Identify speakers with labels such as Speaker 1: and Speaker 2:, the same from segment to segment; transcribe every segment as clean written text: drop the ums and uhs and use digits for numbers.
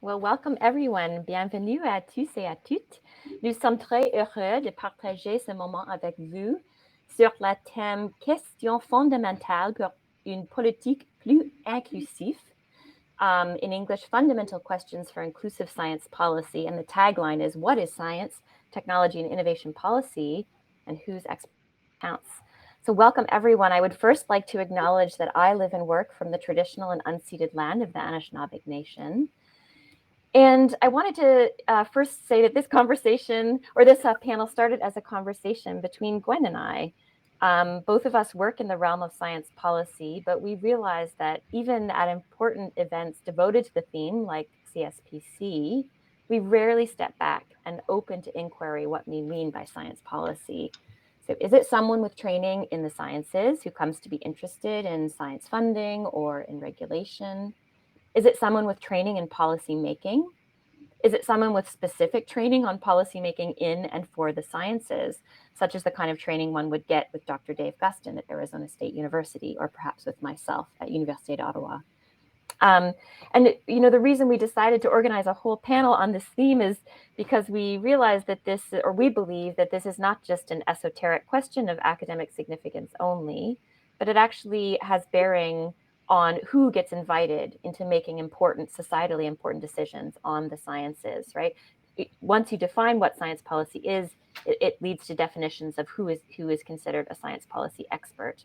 Speaker 1: Well, welcome everyone. Bienvenue à tous et à toutes. Nous sommes très heureux de partager ce moment avec vous sur le thème questions fondamentales pour une politique plus inclusive. In English, fundamental questions for inclusive science policy. And the tagline is, what is science, technology, and innovation policy, and whose expertise counts? So welcome everyone. I would first like to acknowledge that I live and work from the traditional and unceded land of the Anishinaabe Nation. And I wanted to first say that this conversation, or this panel, started as a conversation between Gwen and I. Both of us work in the realm of science policy, but we realized that even at important events devoted to the theme, like CSPC, we rarely step back and open to inquiry what we mean by science policy. So is it someone with training in the sciences who comes to be interested in science funding or in regulation? Is it someone with training in policy making? Is it someone with specific training on policymaking in and for the sciences, such as the kind of training one would get with Dr. Dave Gustin at Arizona State University, or perhaps with myself at Université d'Ottawa? And the reason we decided to organize a whole panel on this theme is because we realized that we believe that this is not just an esoteric question of academic significance only, but it actually has bearing on who gets invited into making societally important decisions on the sciences, right? Once you define what science policy is, it leads to definitions of who is considered a science policy expert.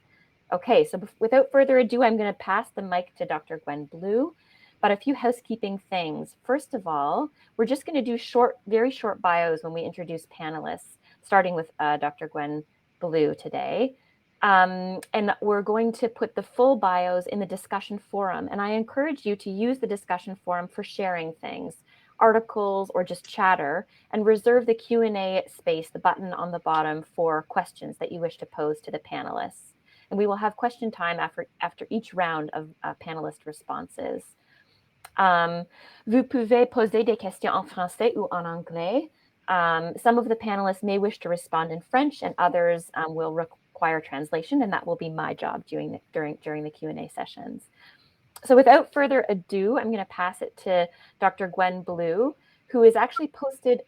Speaker 1: Okay, so without further ado, I'm going to pass the mic to Dr. Gwen Blue. But a few housekeeping things. First of all, we're just going to do very short bios when we introduce panelists, starting with Dr. Gwen Blue today. And we're going to put the full bios in the discussion forum. And I encourage you to use the discussion forum for sharing things, articles, or just chatter, and reserve the Q&A space, the button on the bottom, for questions that you wish to pose to the panelists. And we will have question time after each round of panelist responses. Vous pouvez poser des questions en français ou en anglais. Some of the panelists may wish to respond in French, and others will require translation, and that will be my job during the Q&A sessions. So without further ado, I'm going to pass it to Dr. Gwen Blue, who is actually posted,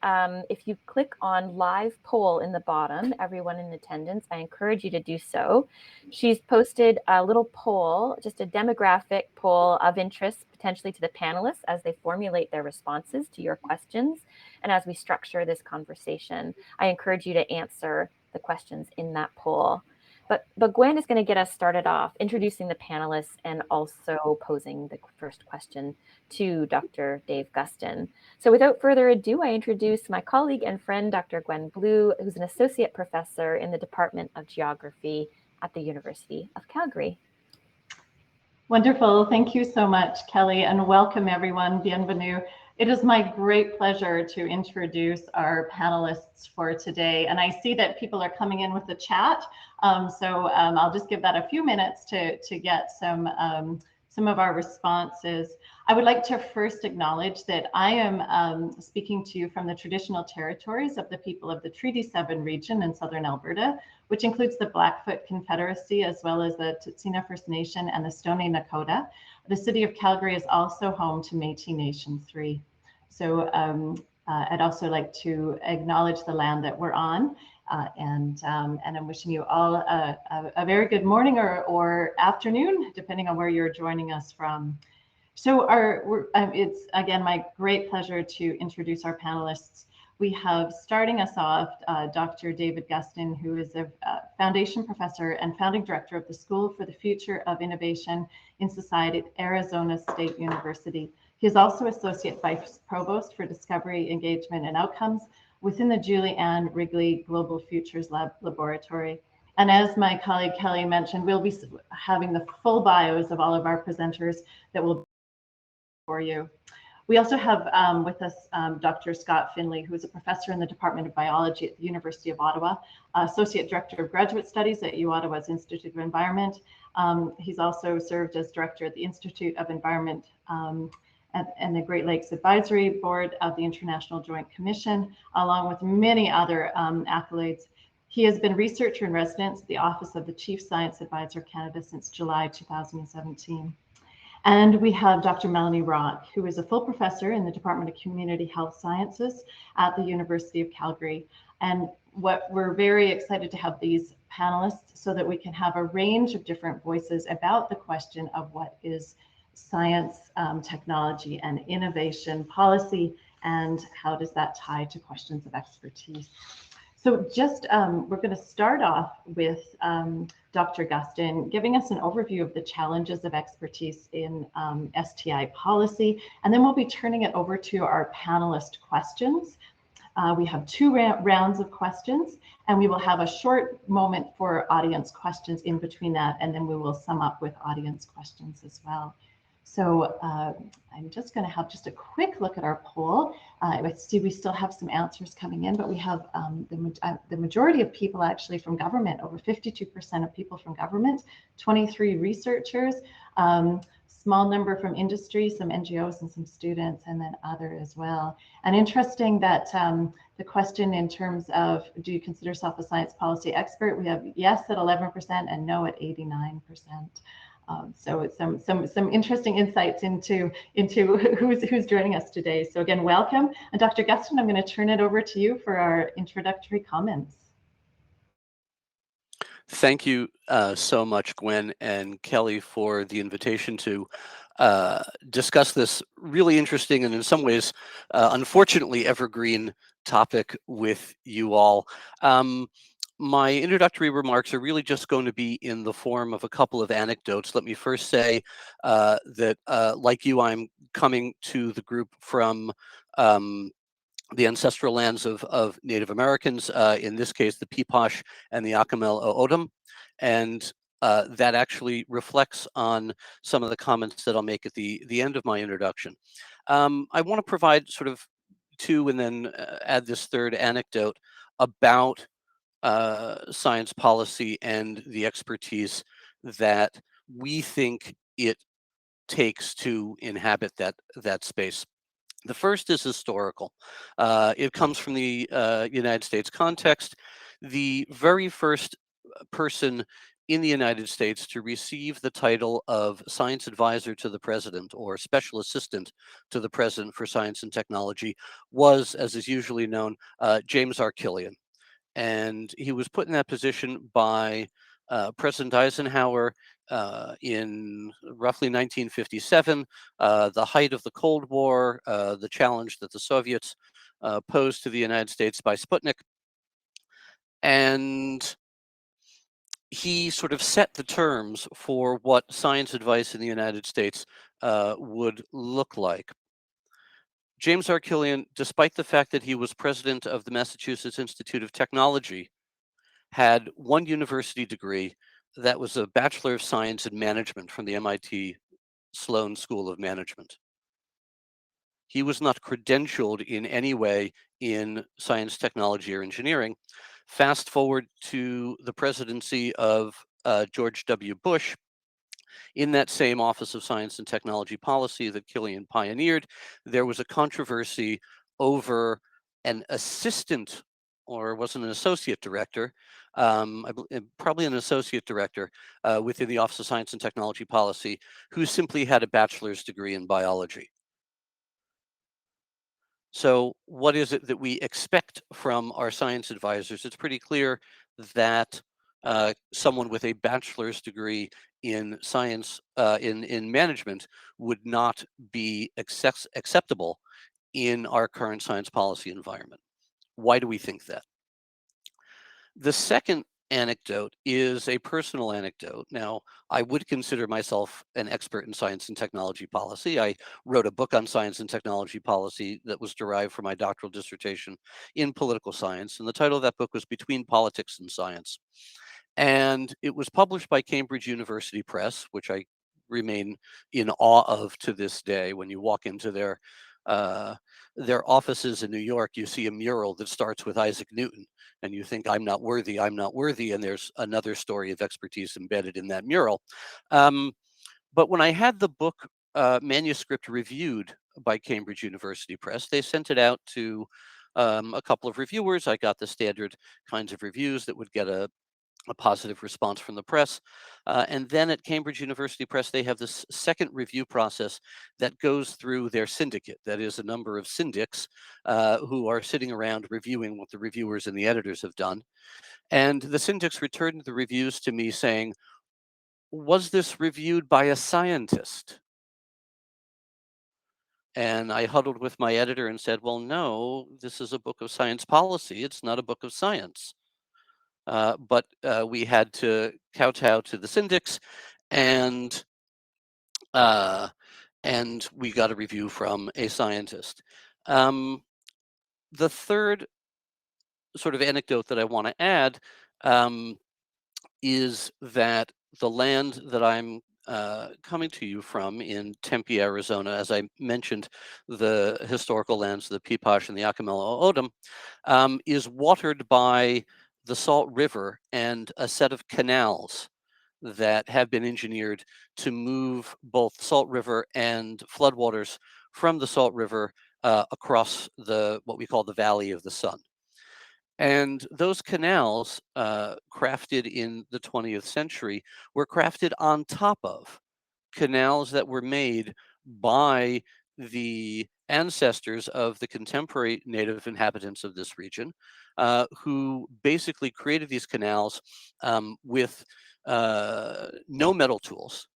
Speaker 1: if you click on live poll in the bottom, everyone in attendance, I encourage you to do so. She's posted a little poll, just a demographic poll of interest potentially to the panelists as they formulate their responses to your questions. And as we structure this conversation, I encourage you to answer the questions in that poll. But Gwen is going to get us started off, introducing the panelists and also posing the first question to Dr. Dave Gustin. So without further ado, I introduce my colleague and friend, Dr. Gwen Blue, who's an associate professor in the Department of Geography at the University of Calgary.
Speaker 2: Wonderful. Thank you so much, Kelly, and welcome everyone. Bienvenue. It is my great pleasure to introduce our panelists for today. And I see that people are coming in with the chat. So I'll just give that a few minutes to get some of our responses. I would like to first acknowledge that I am speaking to you from the traditional territories of the people of the Treaty 7 region in southern Alberta, which includes the Blackfoot Confederacy, as well as the Tsuut'ina First Nation and the Stoney Nakoda. The city of Calgary is also home to Métis Nation 3. So I'd also like to acknowledge the land that we're on, and I'm wishing you all a very good morning or afternoon, depending on where you're joining us from. So it's again my great pleasure to introduce our panelists. We have, starting us off, Dr. David Gustin, who is a foundation professor and founding director of the School for the Future of Innovation in Society at Arizona State University. He is also Associate Vice Provost for Discovery, Engagement, and Outcomes within the Julie Ann Wrigley Global Futures Laboratory. And as my colleague Kelly mentioned, we'll be having the full bios of all of our presenters that will be for you. We also have with us Dr. Scott Finley, who is a professor in the Department of Biology at the University of Ottawa, Associate Director of Graduate Studies at UOttawa's Institute of Environment. He's also served as Director at the Institute of Environment and the Great Lakes Advisory Board of the International Joint Commission, along with many other accolades. He has been researcher in residence at the Office of the Chief Science Advisor Canada since July 2017. And we have Dr. Melanie Rock, who is a full professor in the Department of Community Health Sciences at the University of Calgary. And what we're very excited to have these panelists so that we can have a range of different voices about the question of what is science, technology, and innovation policy, and how does that tie to questions of expertise. So just we're going to start off with Dr. Gustin giving us an overview of the challenges of expertise in STI policy, and then we'll be turning it over to our panelist questions. We have two rounds of questions, and we will have a short moment for audience questions in between that, and then we will sum up with audience questions as well. So I'm just going to have just a quick look at our poll. I see we still have some answers coming in, but we have the majority of people actually from government, over 52% of people from government, 23 researchers, small number from industry, some NGOs and some students, and then other as well. And interesting that the question in terms of, do you consider yourself a science policy expert? We have yes at 11% and no at 89%. So it's some interesting insights into who's joining us today. So again, welcome. And Dr. Gustin, I'm going to turn it over to you for our introductory comments.
Speaker 3: Thank you so much, Gwen and Kelly, for the invitation to discuss this really interesting and in some ways, unfortunately, evergreen topic with you all. My introductory remarks are really just going to be in the form of a couple of anecdotes. Let me first say that, like you, I'm coming to the group from the ancestral lands of Native Americans, in this case, the Peepash and the Acamel O'odham. And that actually reflects on some of the comments that I'll make at the end of my introduction. I want to provide sort of two and then add this third anecdote about science policy and the expertise that we think it takes to inhabit that space. The first is historical. It comes from the United States context. The very first person in the United States to receive the title of Science Advisor to the President or Special Assistant to the President for Science and Technology was, as is usually known, James R. Killian. And he was put in that position by President Eisenhower in roughly 1957, the height of the Cold War, the challenge that the Soviets posed to the United States by Sputnik. And he sort of set the terms for what science advice in the United States would look like. James R. Killian, despite the fact that he was president of the Massachusetts Institute of Technology, had one university degree that was a Bachelor of Science in Management from the MIT Sloan School of Management. He was not credentialed in any way in science, technology, or engineering. Fast forward to the presidency of George W. Bush. In that same Office of Science and Technology Policy that Killian pioneered, there was a controversy over an assistant, or was it an associate director, probably an associate director within the Office of Science and Technology Policy, who simply had a bachelor's degree in biology. So what is it that we expect from our science advisors? It's pretty clear that someone with a bachelor's degree in science, in management, would not be acceptable in our current science policy environment. Why do we think that? The second anecdote is a personal anecdote. Now, I would consider myself an expert in science and technology policy. I wrote a book on science and technology policy that was derived from my doctoral dissertation in political science. And the title of that book was Between Politics and Science. And it was published by Cambridge University Press, which I remain in awe of to this day. When you walk into their offices in New York, you see a mural that starts with Isaac Newton, and you think, I'm not worthy, and there's another story of expertise embedded in that mural. But when I had the book manuscript reviewed by Cambridge University Press, they sent it out to a couple of reviewers. I got the standard kinds of reviews that would get a a positive response from the press. And then at Cambridge University Press, they have this second review process that goes through their syndicate. That is a number of syndics who are sitting around reviewing what the reviewers and the editors have done. And the syndics returned the reviews to me saying, was this reviewed by a scientist? And I huddled with my editor and said, well, no, this is a book of science policy. It's not a book of science. But we had to kowtow to the syndics, and we got a review from a scientist. The third sort of anecdote that I want to add is that the land that I'm coming to you from in Tempe, Arizona, as I mentioned, the historical lands, the Pipash and the Acapulco O'odham, is watered by the Salt River and a set of canals that have been engineered to move both Salt River and floodwaters from the Salt River across what we call the Valley of the Sun. And those canals, crafted in the 20th century, were crafted on top of canals that were made by the ancestors of the contemporary native inhabitants of this region, who basically created these canals with no metal tools,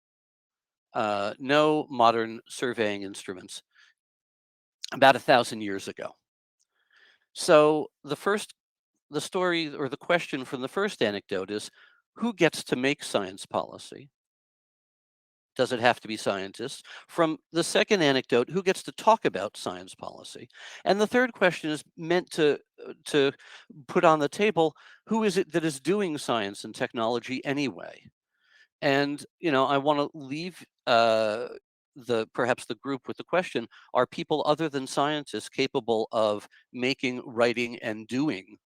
Speaker 3: no modern surveying instruments, about 1,000 years ago. So the story or the question from the first anecdote is, who gets to make science policy? Does it have to be scientists? From the second anecdote, who gets to talk about science policy? And the third question is meant to put on the table, who is it that is doing science and technology anyway? And I want to leave perhaps the group with the question: are people other than scientists capable of making, writing, and doing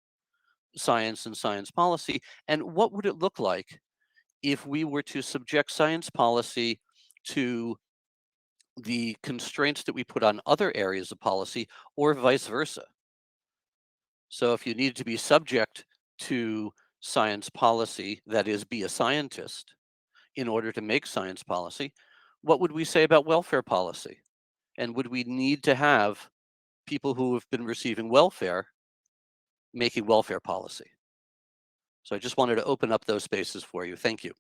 Speaker 3: science and science policy? And what would it look like if we were to subject science policy to the constraints that we put on other areas of policy, or vice versa? So if you needed to be subject to science policy, that is, be a scientist in order to make science policy, what would we say about welfare policy? And would we need to have people who have been receiving welfare making welfare policy? So I just wanted to open up those spaces for you. Thank you.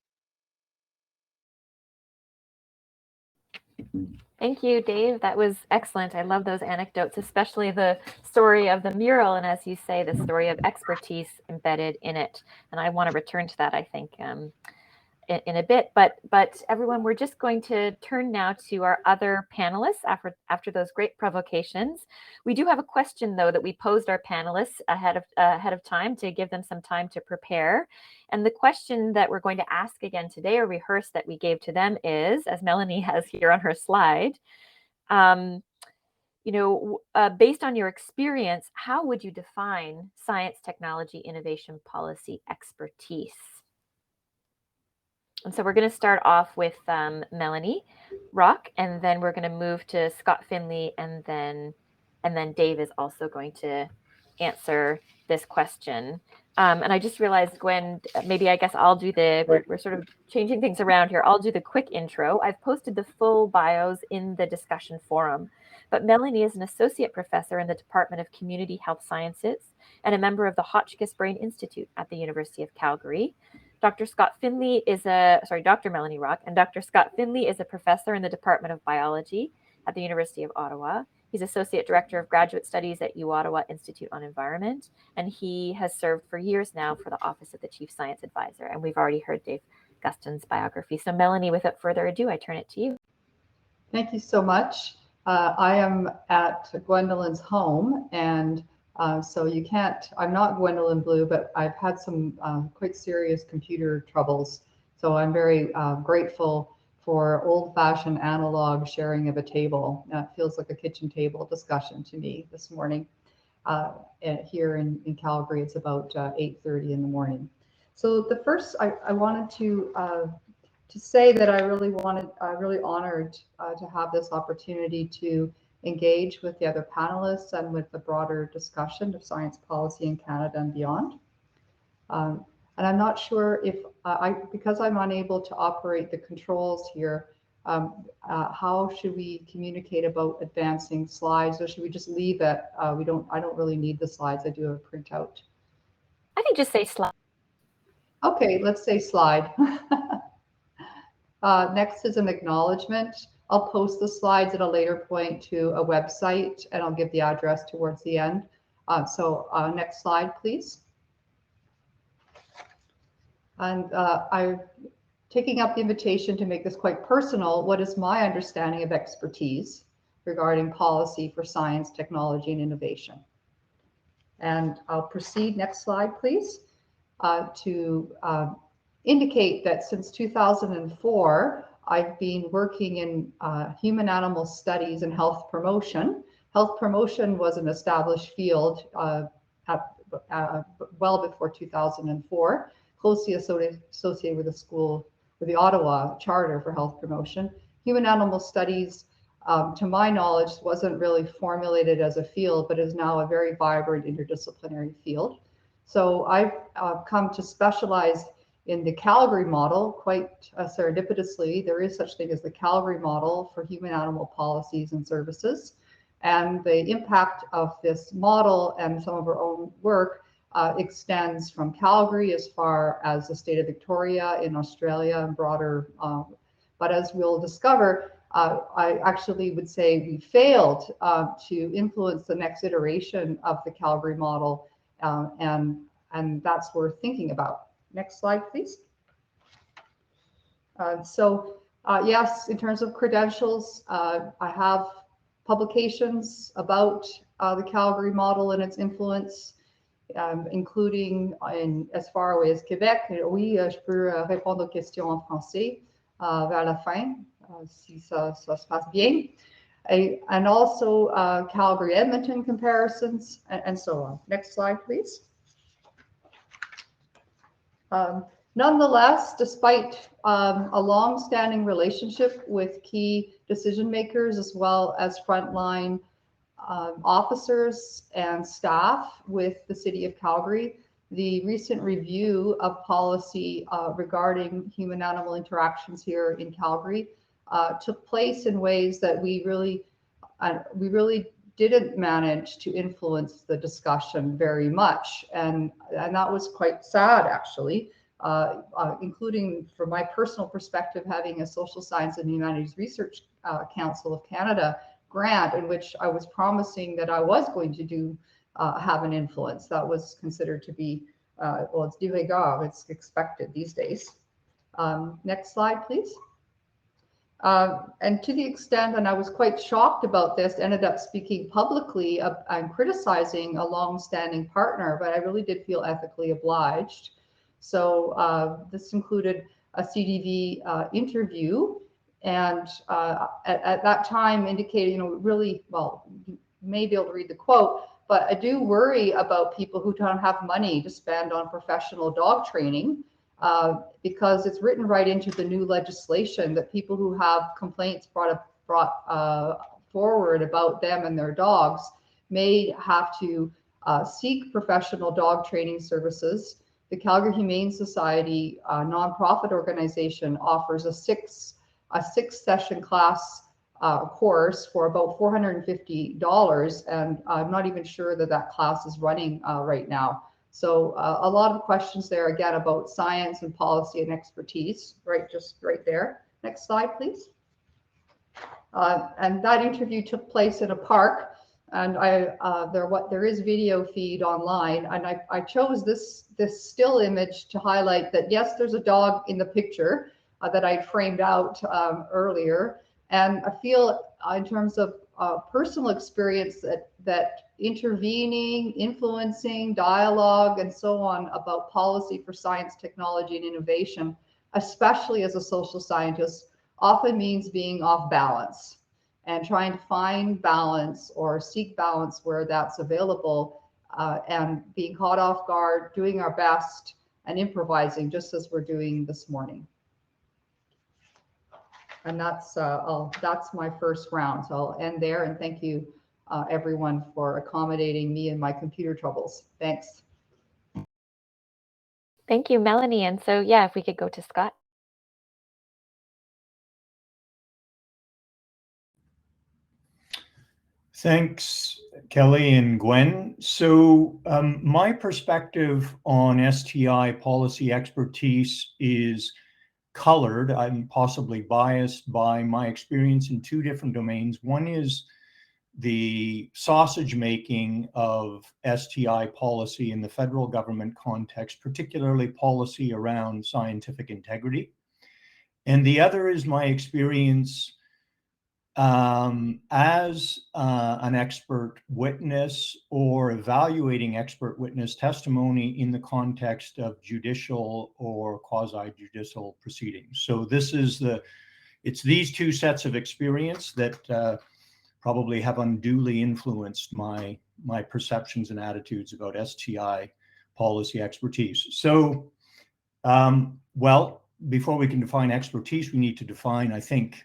Speaker 1: Thank you, Dave. That was excellent. I love those anecdotes, especially the story of the mural, and as you say, the story of expertise embedded in it. And I want to return to that, I think, in a bit. But everyone, we're just going to turn now to our other panelists after those great provocations. We do have a question, though, that we posed our panelists ahead of time to give them some time to prepare. And the question that we're going to ask again today, or rehearse, that we gave to them is, as Melanie has here on her slide, based on your experience, how would you define science, technology, innovation, policy expertise? And so we're going to start off with Melanie Rock, and then we're going to move to Scott Finley, and then Dave is also going to answer this question. And I just realized, Gwen, maybe I guess I'll do we're sort of changing things around here. I'll do the quick intro. I've posted the full bios in the discussion forum, but Melanie is an associate professor in the Department of Community Health Sciences and a member of the Hotchkiss Brain Institute at the University of Calgary. Dr. Melanie Rock, and Dr. Scott Finley is a professor in the Department of Biology at the University of Ottawa. He's Associate Director of Graduate Studies at U-Ottawa Institute on Environment, and he has served for years now for the Office of the Chief Science Advisor. And we've already heard Dave Guston's biography. So Melanie, without further ado, I turn it to you.
Speaker 4: Thank you so much. I am at Gwendolyn's home, and so you can't, I'm not Gwendolyn Blue, but I've had some quite serious computer troubles. So I'm very grateful for old-fashioned analog sharing of a table. It feels like a kitchen table discussion to me this morning. Here in Calgary, it's about 8:30 in the morning. So the first, I wanted to say that I'm really honored to have this opportunity to engage with the other panelists and with the broader discussion of science policy in Canada and beyond. And I'm not sure if because I'm unable to operate the controls here, how should we communicate about advancing slides, or should we just leave it? I don't really need the slides. I do have a printout.
Speaker 1: I think just say slide.
Speaker 4: Okay, let's say slide. Next is an acknowledgement. I'll post the slides at a later point to a website, and I'll give the address towards the end. Next slide, please. And I'm taking up the invitation to make this quite personal. What is my understanding of expertise regarding policy for science, technology, and innovation? And I'll proceed, next slide, please, to indicate that since 2004, I've been working in human animal studies and health promotion. Health promotion was an established field well before 2004, closely associated with the Ottawa Charter for Health Promotion. Human animal studies, to my knowledge, wasn't really formulated as a field, but is now a very vibrant interdisciplinary field. So I've come to specialize in the Calgary model, quite serendipitously. There is such thing as the Calgary model for human animal policies and services. And the impact of this model and some of our own work extends from Calgary as far as the state of Victoria in Australia and broader. But as we'll discover, I actually would say we failed to influence the next iteration of the Calgary model, and that's worth thinking about. Next slide, please. Yes, in terms of credentials, I have publications about the Calgary model and its influence, including as far away as Québec. Oui, je peux répondre aux questions en français vers la fin, si ça se passe bien. And also Calgary-Edmonton comparisons, and so on. Next slide, please. Nonetheless, despite a long-standing relationship with key decision makers as well as frontline officers and staff with the City of Calgary, the recent review of policy regarding human-animal interactions here in Calgary took place in ways that we really didn't manage to influence the discussion very much, and that was quite sad, actually. Including, from my personal perspective, having a Social Science and Humanities Research Council of Canada grant in which I was promising that I was going to have an influence. That was considered to be, well, it's de rigueur, it's expected these days. Next slide, please. And to the extent, and I was quite shocked about this, ended up speaking publicly and criticizing a long-standing partner, but I really did feel ethically obliged. So this included a CDV interview, and at that time indicated, really, well, you may be able to read the quote, but I do worry about people who don't have money to spend on professional dog training, because it's written right into the new legislation that people who have complaints brought forward about them and their dogs may have to seek professional dog training services. The Calgary Humane Society nonprofit organization offers a six session class course for about $450, and I'm not even sure that class is running right now. So a lot of questions there, again, about science and policy and expertise, just right there. Next slide, please. And that interview took place in a park, and there is video feed online, and I chose this still image to highlight that, yes, there's a dog in the picture that I framed out earlier, and I feel in terms of personal experience that intervening, influencing, dialogue, and so on about policy for science, technology, and innovation, especially as a social scientist, often means being off balance and trying to find balance or seek balance where that's available, and being caught off guard, doing our best, and improvising, just as we're doing this morning. And that's my first round. So I'll end there, and thank you everyone for accommodating me and my computer troubles. Thanks.
Speaker 1: Thank you, Melanie. And so, yeah, if we could go to Scott.
Speaker 5: Thanks, Kelly and Gwen. So my perspective on STI policy expertise is colored, I'm possibly biased by my experience in two different domains. One is the sausage making of STI policy in the federal government context, particularly policy around scientific integrity. And the other is my experience as an expert witness or evaluating expert witness testimony in the context of judicial or quasi-judicial proceedings. So it's these two sets of experience that probably have unduly influenced my perceptions and attitudes about STI policy expertise. So, well, before we can define expertise, we need to define, I think,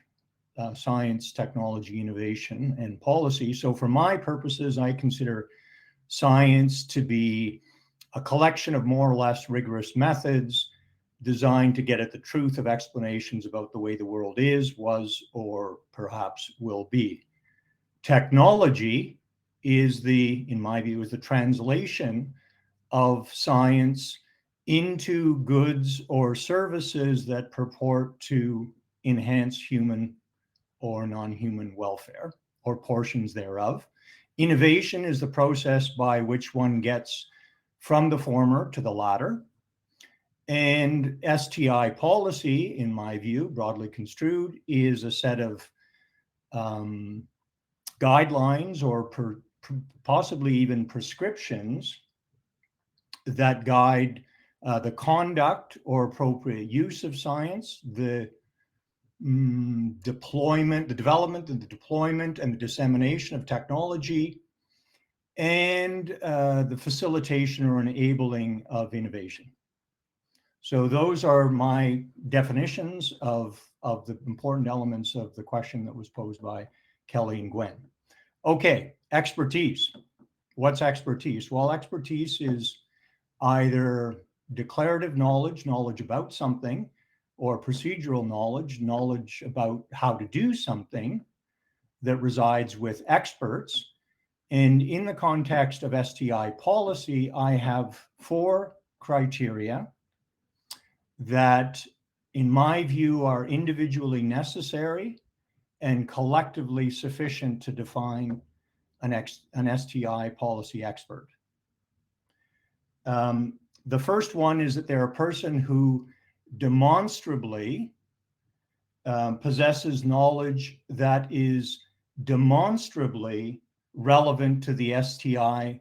Speaker 5: science, technology, innovation, and policy. So for my purposes, I consider science to be a collection of more or less rigorous methods designed to get at the truth of explanations about the way the world is, was, or perhaps will be. Technology is in my view, is the translation of science into goods or services that purport to enhance human or non-human welfare, or portions thereof. Innovation is the process by which one gets from the former to the latter. And STI policy, in my view, broadly construed, is a set of guidelines or possibly even prescriptions that guide the conduct or appropriate use of science, the development and the deployment and the dissemination of technology, and the facilitation or enabling of innovation. So those are my definitions of the important elements of the question that was posed by Kelly and Gwen. Okay, expertise. What's expertise? Well, expertise is either declarative knowledge about something, or procedural knowledge about how to do something that resides with experts. And in the context of STI policy, I have 4 criteria that, in my view, are individually necessary and collectively sufficient to define an STI policy expert. The first one is that they're a person who demonstrably possesses knowledge that is demonstrably relevant to the STI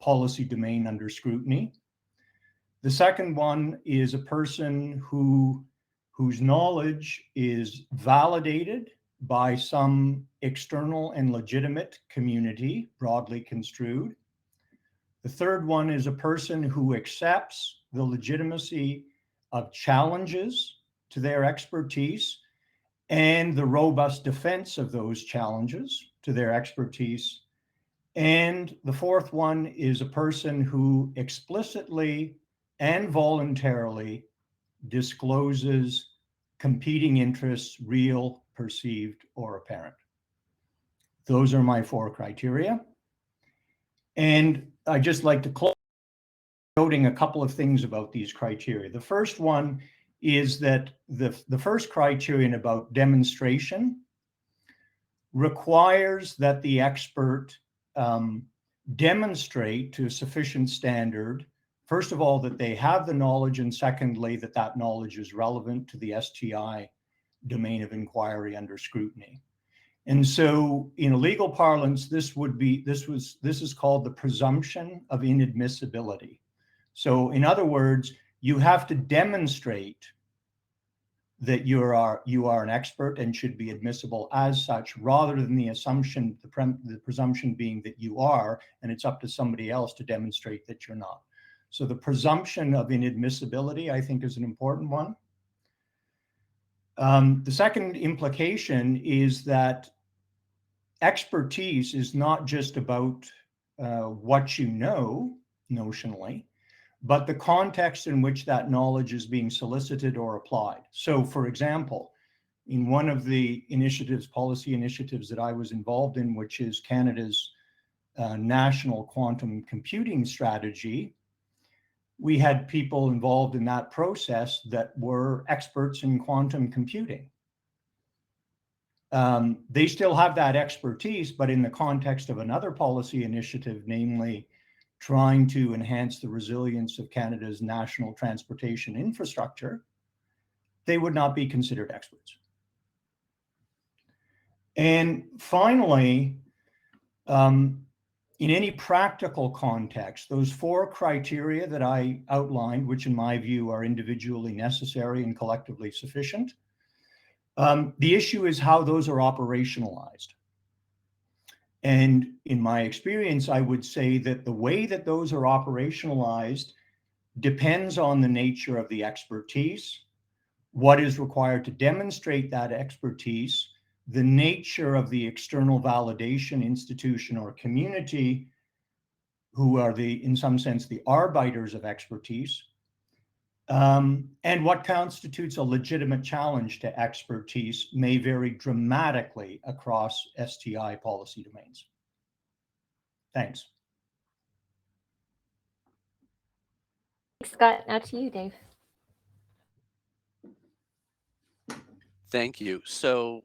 Speaker 5: policy domain under scrutiny. The second one is a person whose knowledge is validated by some external and legitimate community, broadly construed. The third one is a person who accepts the legitimacy of challenges to their expertise and the robust defense of those challenges to their expertise. And the fourth one is a person who explicitly and voluntarily discloses competing interests, real, perceived, or apparent. Those are my 4 criteria. And I'd just like to close noting a couple of things about these criteria. The first one is that the first criterion about demonstration requires that the expert demonstrate to a sufficient standard, first of all, that they have the knowledge, and secondly, that that knowledge is relevant to the STI domain of inquiry under scrutiny. And so in a legal parlance, this is called the presumption of inadmissibility. So in other words, you have to demonstrate that you are an expert and should be admissible as such, rather than the assumption, the presumption being that you are, and it's up to somebody else to demonstrate that you're not. So the presumption of inadmissibility, I think, is an important one. The second implication is that expertise is not just about what you know notionally, but the context in which that knowledge is being solicited or applied. So, for example, in one of the initiatives, policy initiatives that I was involved in, which is Canada's national quantum computing strategy, we had people involved in that process that were experts in quantum computing. They still have that expertise, but in the context of another policy initiative, namely trying to enhance the resilience of Canada's national transportation infrastructure, they would not be considered experts. And finally, in any practical context, those 4 criteria that I outlined, which in my view are individually necessary and collectively sufficient, the issue is how those are operationalized. And in my experience, I would say that the way that those are operationalized depends on the nature of the expertise, what is required to demonstrate that expertise, the nature of the external validation institution or community, who are in some sense, the arbiters of expertise, and what constitutes a legitimate challenge to expertise may vary dramatically across STI policy domains. Thanks.
Speaker 1: Scott, now to you, Dave.
Speaker 3: Thank you. So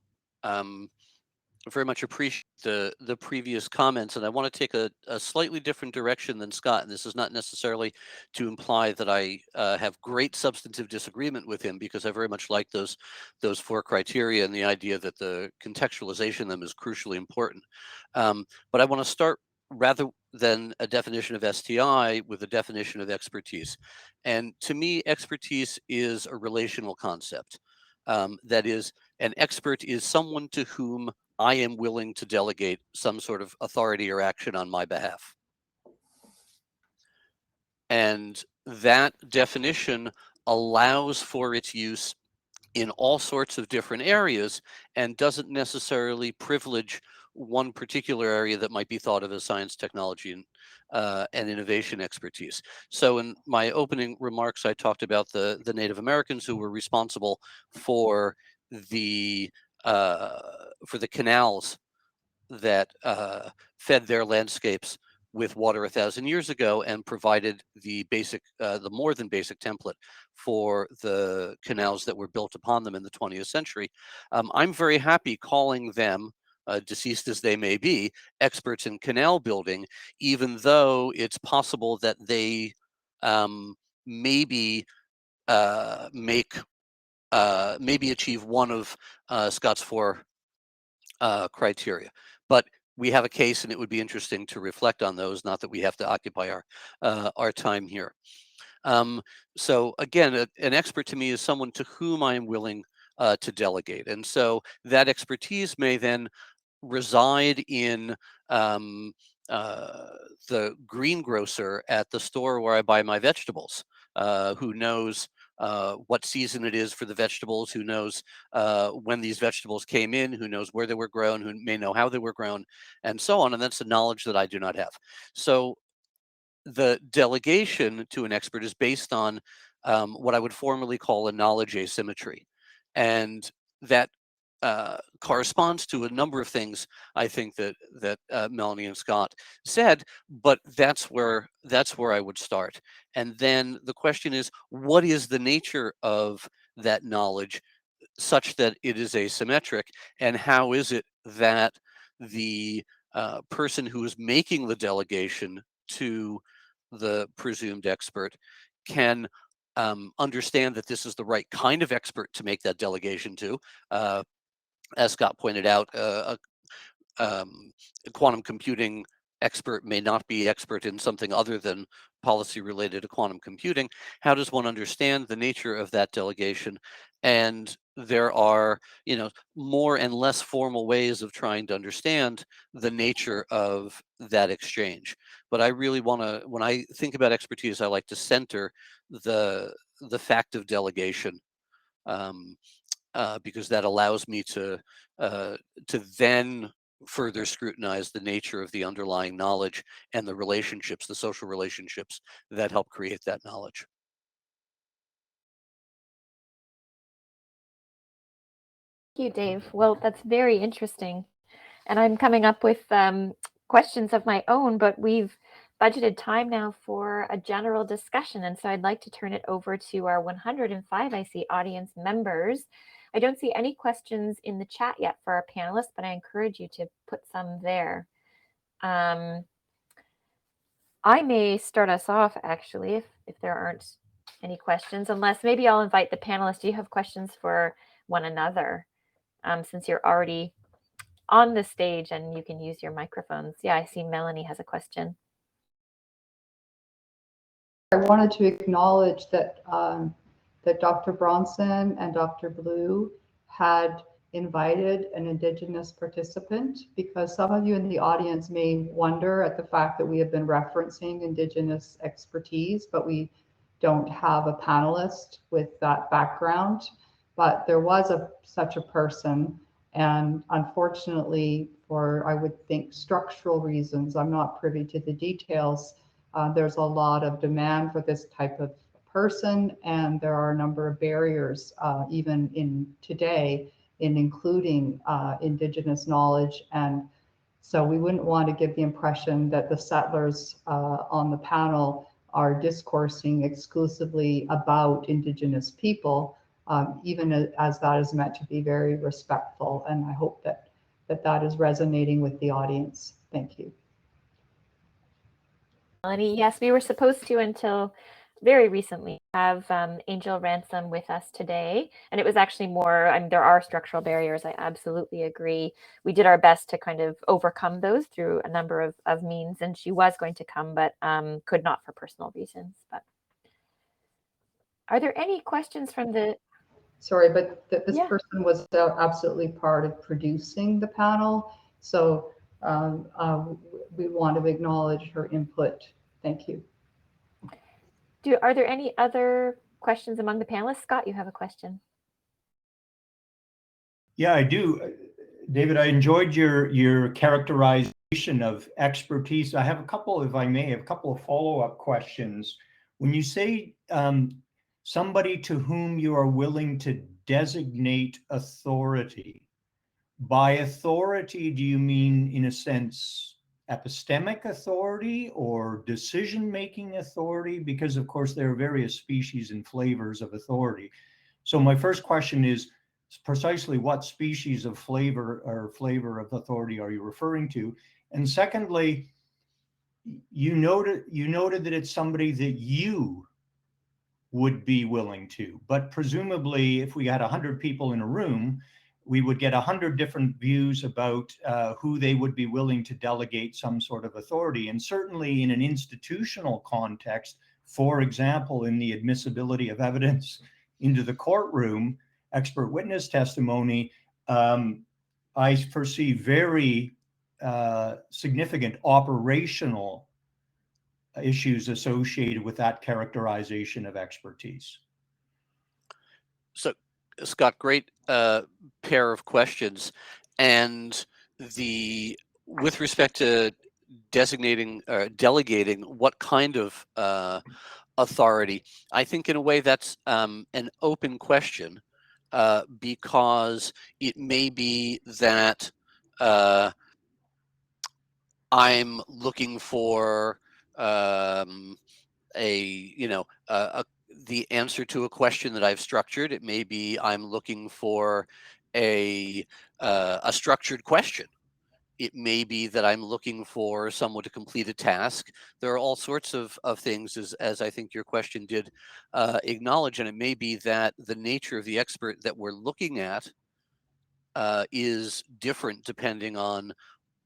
Speaker 3: very much appreciate the previous comments, and I want to take a slightly different direction than Scott. And this is not necessarily to imply that I have great substantive disagreement with him, because I very much like those 4 criteria and the idea that the contextualization of them is crucially important. But I want to start, rather than a definition of STI, with a definition of expertise. And to me, expertise is a relational concept. That is, an expert is someone to whom I am willing to delegate some sort of authority or action on my behalf. And that definition allows for its use in all sorts of different areas and doesn't necessarily privilege one particular area that might be thought of as science, technology, and innovation expertise. So in my opening remarks, I talked about the Native Americans who were responsible for the canals that fed their landscapes with water 1,000 years ago and provided the more than basic template for the canals that were built upon them in the 20th century. I'm very happy calling them, deceased as they may be, experts in canal building, even though it's possible that they maybe achieve one of Scott's 4 criteria. But we have a case, and it would be interesting to reflect on those, not that we have to occupy our time here. So again, an expert to me is someone to whom I am willing to delegate. And so that expertise may then reside in the greengrocer at the store where I buy my vegetables, who knows what season it is for the vegetables, who knows when these vegetables came in, who knows where they were grown, who may know how they were grown, and so on. And that's a knowledge that I do not have. So the delegation to an expert is based on what I would formally call a knowledge asymmetry. And that corresponds to a number of things I think that Melanie and Scott said, but that's where I would start. And then the question is, what is the nature of that knowledge such that it is asymmetric, and how is it that the person who is making the delegation to the presumed expert can understand that this is the right kind of expert to make that delegation to. As Scott pointed out, a quantum computing expert may not be expert in something other than policy related to quantum computing. How does one understand the nature of that delegation? And there are, more and less formal ways of trying to understand the nature of that exchange. But I really want to, when I think about expertise, I like to center the fact of delegation. Because that allows me to then further scrutinize the nature of the underlying knowledge and the relationships, the social relationships that help create that knowledge.
Speaker 1: Thank you, Dave. Well, that's very interesting. And I'm coming up with questions of my own, but we've budgeted time now for a general discussion. And so I'd like to turn it over to our 105 IC audience members. I don't see any questions in the chat yet for our panelists, but I encourage you to put some there. I may start us off, actually, if there aren't any questions, unless maybe I'll invite the panelists. Do you have questions for one another, since you're already on the stage and you can use your microphones? Yeah, I see Melanie has a question.
Speaker 4: I wanted to acknowledge that that Dr. Bronson and Dr. Blue had invited an Indigenous participant, because some of you in the audience may wonder at the fact that we have been referencing Indigenous expertise, but we don't have a panelist with that background. But there was such a person, and unfortunately, for I would think structural reasons, I'm not privy to the details, there's a lot of demand for this type of person, and there are a number of barriers, even in today, in including Indigenous knowledge. And so we wouldn't want to give the impression that the settlers on the panel are discoursing exclusively about Indigenous people, even as that is meant to be very respectful. And I hope that is resonating with the audience. Thank you.
Speaker 1: Melanie, yes, we were supposed to, until very recently, have Angel Ransom with us today. And it was actually more, I mean, there are structural barriers. I absolutely agree. We did our best to kind of overcome those through a number of means. And she was going to come, but could not for personal reasons. But are there any questions from the...
Speaker 4: Sorry, but this person was absolutely part of producing the panel. So we want to acknowledge her input. Thank you.
Speaker 1: Are there any other questions among the panelists? Scott, you have a question.
Speaker 5: Yeah, I do. David, I enjoyed your characterization of expertise. I have a couple, if I may, a couple of follow-up questions. When you say somebody to whom you are willing to designate authority, by authority, do you mean, in a sense, epistemic authority or decision-making authority? Because, of course, there are various species and flavors of authority. So my first question is precisely what species of flavor of authority are you referring to? And secondly, you noted that it's somebody that you would be willing to, but presumably if we had 100 people in a room, we would get 100 different views about who they would be willing to delegate some sort of authority. And certainly in an institutional context, for example, in the admissibility of evidence into the courtroom, expert witness testimony, I foresee very significant operational issues associated with that characterization of expertise.
Speaker 3: So, Scott, great pair of questions. And with respect to designating or delegating what kind of authority, I think in a way that's an open question, because it may be that I'm looking for the answer to a question that I've structured. It may be I'm looking for a structured question. It may be that I'm looking for someone to complete a task. There are all sorts of things, as I think your question did acknowledge, and it may be that the nature of the expert that we're looking at is different depending on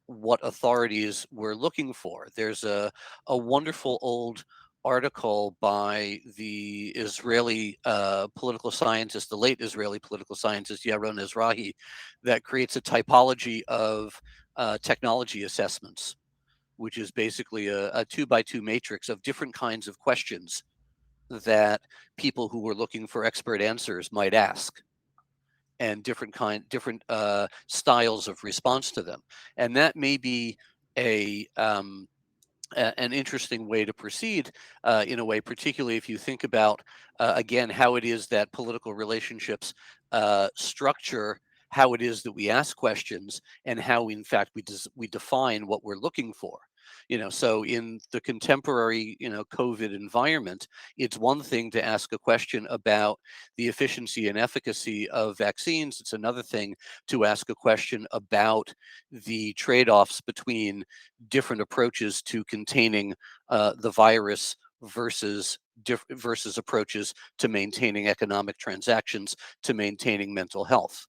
Speaker 3: what authorities we're looking for. There's a wonderful old article by the Israeli political scientist, the late Israeli political scientist Yaron Ezrahi, that creates a typology of technology assessments, which is basically a 2x2 matrix of different kinds of questions that people who were looking for expert answers might ask. and different styles of response to them. And that may be an interesting way to proceed in a way, particularly if you think about, again, how it is that political relationships structure how it is that we ask questions and how, in fact, we define what we're looking for. So in the contemporary, COVID environment, it's one thing to ask a question about the efficiency and efficacy of vaccines. It's another thing to ask a question about the trade-offs between different approaches to containing the virus versus approaches to maintaining economic transactions, to maintaining mental health.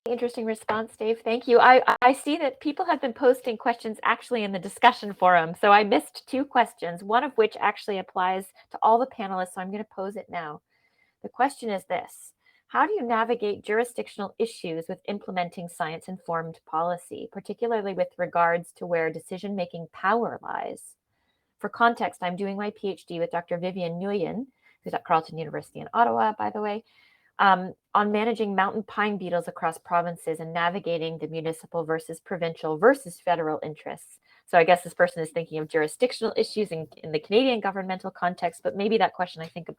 Speaker 1: Interesting response, Dave. Thank you. I see that people have been posting questions actually in the discussion forum. So I missed 2 questions, one of which actually applies to all the panelists. So I'm going to pose it now. The question is this: how do you navigate jurisdictional issues with implementing science-informed policy, particularly with regards to where decision-making power lies? For context, I'm doing my PhD with Dr. Vivian Nguyen, who's at Carleton University in Ottawa, by the way, on managing mountain pine beetles across provinces and navigating the municipal versus provincial versus federal interests. So I guess this person is thinking of jurisdictional issues in the Canadian governmental context, but maybe that question I think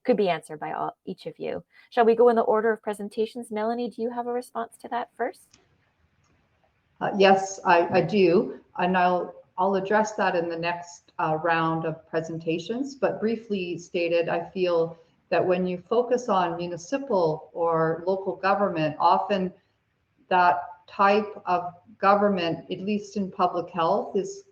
Speaker 1: could be answered by each of you. Shall we go in the order of presentations? Melanie, do you have a response to that first?
Speaker 4: Yes, I do, and I'll address that in the next round of presentations. But briefly stated, I feel that when you focus on municipal or local government, often that type of government, at least in public health, is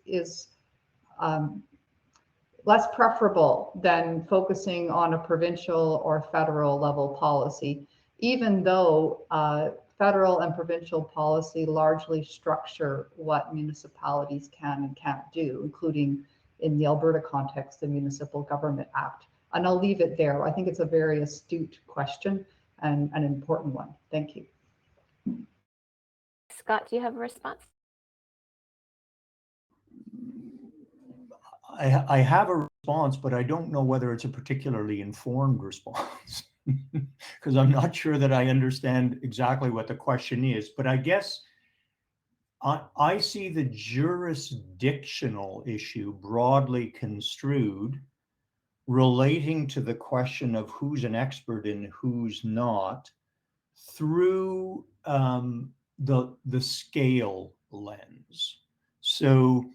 Speaker 4: less preferable than focusing on a provincial or federal level policy, even though federal and provincial policy largely structure what municipalities can and can't do, including in the Alberta context, the Municipal Government Act. And I'll leave it there. I think it's a very astute question and an important one. Thank you.
Speaker 1: Scott, do you have a response?
Speaker 5: I have a response, but I don't know whether it's a particularly informed response because I'm not sure that I understand exactly what the question is. But I guess I see the jurisdictional issue broadly construed relating to the question of who's an expert and who's not through the scale lens. So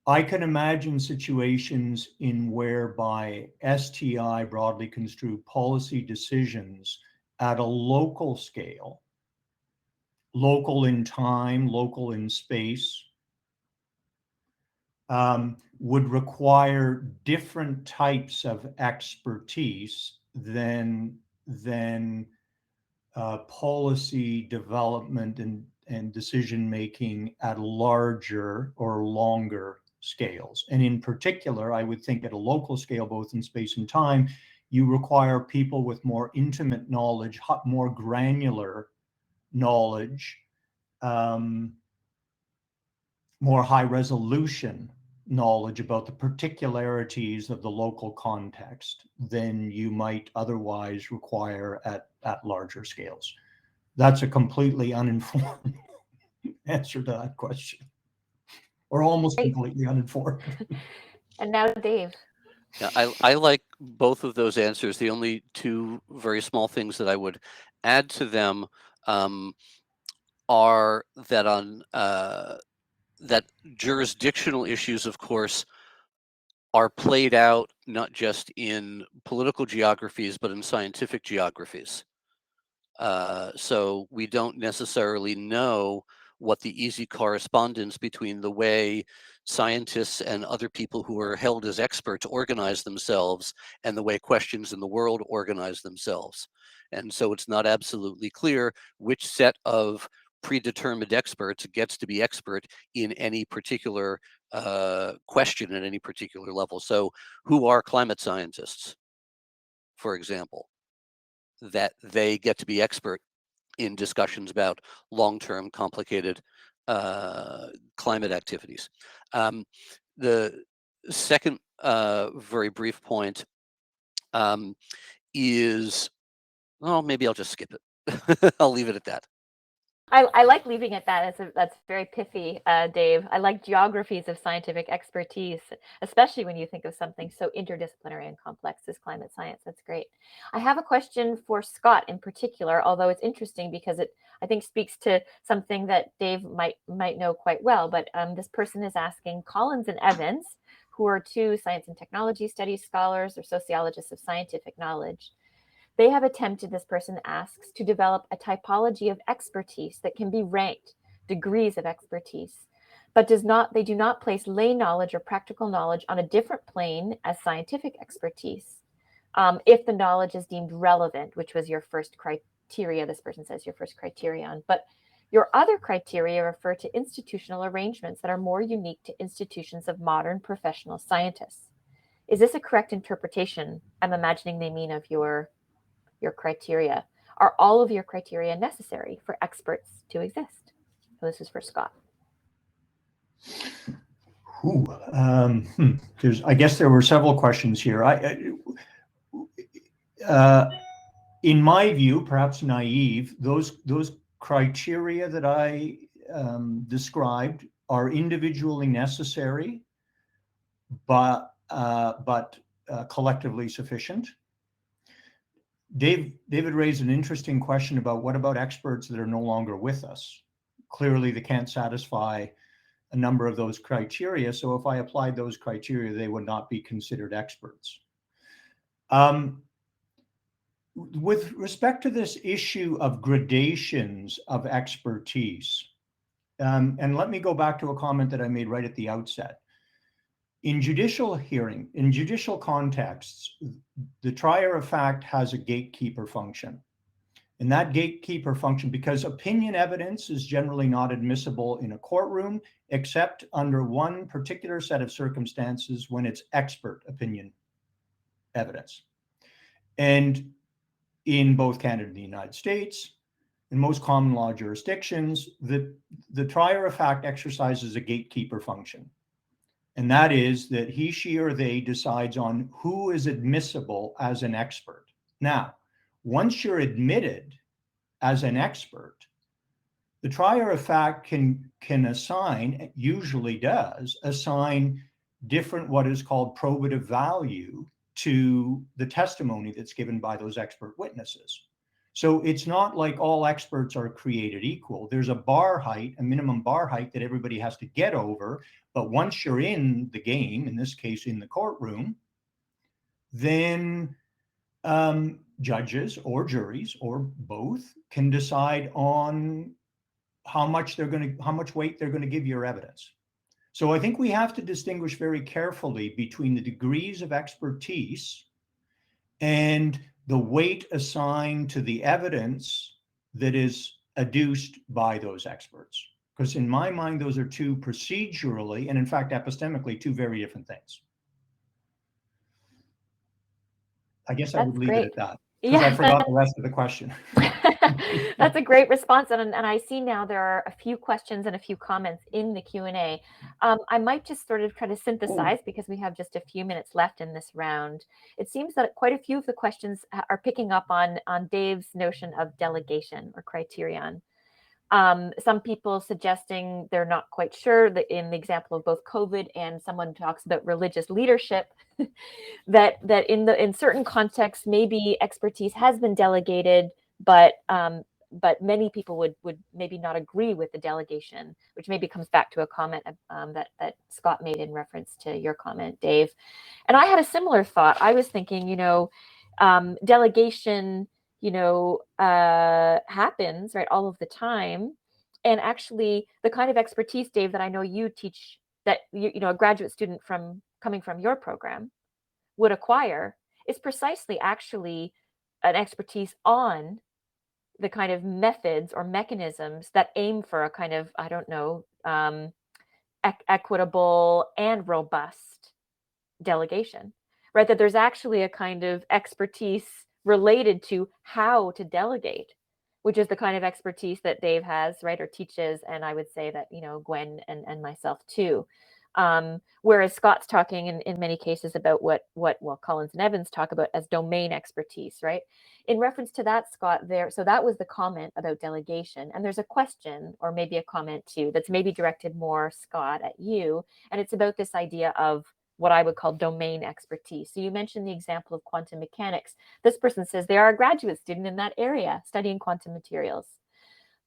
Speaker 5: I can imagine situations in whereby STI broadly construed policy decisions at a local scale, local in time, local in space, would require different types of expertise than policy development and decision making at larger or longer scales. And in particular, I would think at a local scale, both in space and time, you require people with more intimate knowledge, more granular knowledge, more high resolution knowledge about the particularities of the local context than you might otherwise require at larger scales. That's a completely uninformed answer to that question, or almost completely uninformed.
Speaker 1: And now Dave.
Speaker 3: Yeah, I like both of those answers. The only 2 very small things that I would add to them are that that jurisdictional issues, of course, are played out not just in political geographies, but in scientific geographies. So we don't necessarily know what the easy correspondence between the way scientists and other people who are held as experts organize themselves and the way questions in the world organize themselves. And so it's not absolutely clear which set of predetermined experts gets to be expert in any particular question at any particular level. So who are climate scientists, for example, that they get to be expert in discussions about long-term complicated climate activities. The second very brief point is Oh, maybe I'll just skip it. I'll leave it at that.
Speaker 1: I like leaving it that. That's very pithy, Dave. I like geographies of scientific expertise, especially when you think of something so interdisciplinary and complex as climate science. That's great. I have a question for Scott in particular, although it's interesting because it, I think, speaks to something that Dave might know quite well. But this person is asking Collins and Evans, who are two science and technology studies scholars or sociologists of scientific knowledge. They have attempted, this person asks, to develop a typology of expertise that can be ranked, degrees of expertise, but they do not place lay knowledge or practical knowledge on a different plane as scientific expertise. If the knowledge is deemed relevant, which was your first criteria, this person says your first criterion, but your other criteria refer to institutional arrangements that are more unique to institutions of modern professional scientists. Is this a correct interpretation? I'm imagining they mean of your criteria. Are all of your criteria necessary for experts to exist? So this is for Scott.
Speaker 5: I guess there were several questions here. In my view, perhaps naive, those criteria that I described are individually necessary, but collectively sufficient. David raised an interesting question about what about experts that are no longer with us? Clearly, they can't satisfy a number of those criteria. So if I applied those criteria, they would not be considered experts. With respect to this issue of gradations of expertise, and let me go back to a comment that I made right at the outset. In judicial contexts, the trier of fact has a gatekeeper function. And that gatekeeper function, because opinion evidence is generally not admissible in a courtroom, except under one particular set of circumstances when it's expert opinion evidence. And in both Canada and the United States, in most common law jurisdictions, the trier of fact exercises a gatekeeper function. And that is that he, she, or they decides on who is admissible as an expert. Now, once you're admitted as an expert, the trier of fact can assign, usually does, assign different what is called probative value to the testimony that's given by those expert witnesses. So it's not like all experts are created equal. There's a bar height, a minimum bar height that everybody has to get over. But once you're in the game, in this case, in the courtroom, then judges or juries or both can decide on how much weight they're going to give your evidence. So I think we have to distinguish very carefully between the degrees of expertise and the weight assigned to the evidence that is adduced by those experts. Because in my mind, those are two procedurally and in fact epistemically two very different things. I guess I would leave it at that because I forgot the rest of the question.
Speaker 1: That's a great response. And I see now there are a few questions and a few comments in the Q&A. I might just sort of try to synthesize because we have just a few minutes left in this round. It seems that quite a few of the questions are picking up on Dave's notion of delegation or criterion. Some people suggesting they're not quite sure that in the example of both COVID and someone talks about religious leadership, that in certain contexts, maybe expertise has been delegated, but many people would maybe not agree with the delegation, which maybe comes back to a comment that Scott made in reference to your comment, Dave. And I had a similar thought. I was thinking, delegation, happens, right, all of the time. And actually the kind of expertise, Dave, that I know you teach, that a graduate student coming from your program would acquire is precisely actually an expertise on the kind of methods or mechanisms that aim for a kind of, I don't know, equitable and robust delegation, right? That there's actually a kind of expertise related to how to delegate, which is the kind of expertise that Dave has, right, or teaches. And I would say that, Gwen and myself too. Whereas Scott's talking in many cases about what Collins and Evans talk about as domain expertise, right? In reference to that, Scott, so that was the comment about delegation. And there's a question, or maybe a comment too, that's maybe directed more, Scott, at you. And it's about this idea of what I would call domain expertise. So you mentioned the example of quantum mechanics. This person says they are a graduate student in that area studying quantum materials.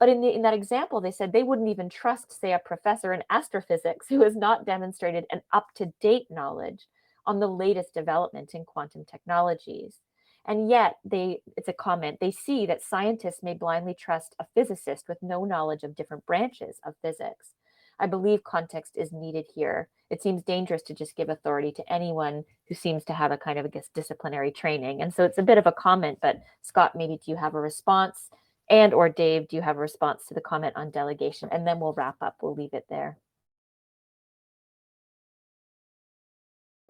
Speaker 1: But in that example, they said they wouldn't even trust, say, a professor in astrophysics who has not demonstrated an up-to-date knowledge on the latest development in quantum technologies. And yet, it's a comment, they see that scientists may blindly trust a physicist with no knowledge of different branches of physics. I believe context is needed here. It seems dangerous to just give authority to anyone who seems to have a kind of, I guess, disciplinary training. And so it's a bit of a comment, but Scott, maybe do you have a response? And or Dave, do you have a response to the comment on delegation? And then we'll wrap up. We'll leave it there.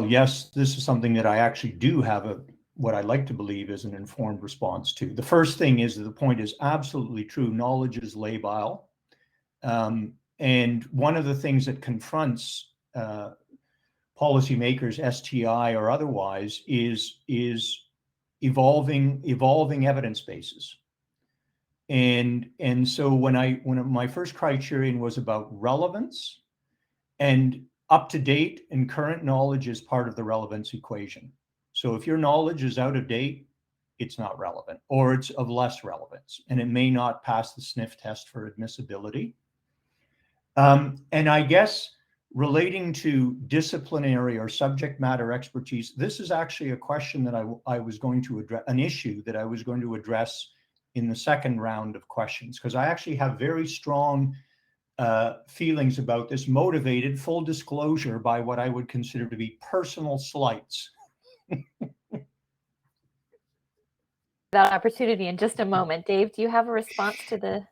Speaker 5: Yes, this is something that I actually do have what I like to believe is an informed response to. The first thing is that the point is absolutely true. Knowledge is labile. And one of the things that confronts policymakers, STI or otherwise, is evolving evidence bases. And so when my first criterion was about relevance, and up to date and current knowledge is part of the relevance equation. So if your knowledge is out of date, it's not relevant, or it's of less relevance, and it may not pass the sniff test for admissibility. And I guess relating to disciplinary or subject matter expertise, this is actually a question that I was going to address, an issue that I was going to address in the second round of questions, because I actually have very strong feelings about this, motivated, full disclosure, by what I would consider to be personal slights.
Speaker 1: That opportunity in just a moment. Dave, do you have a response to the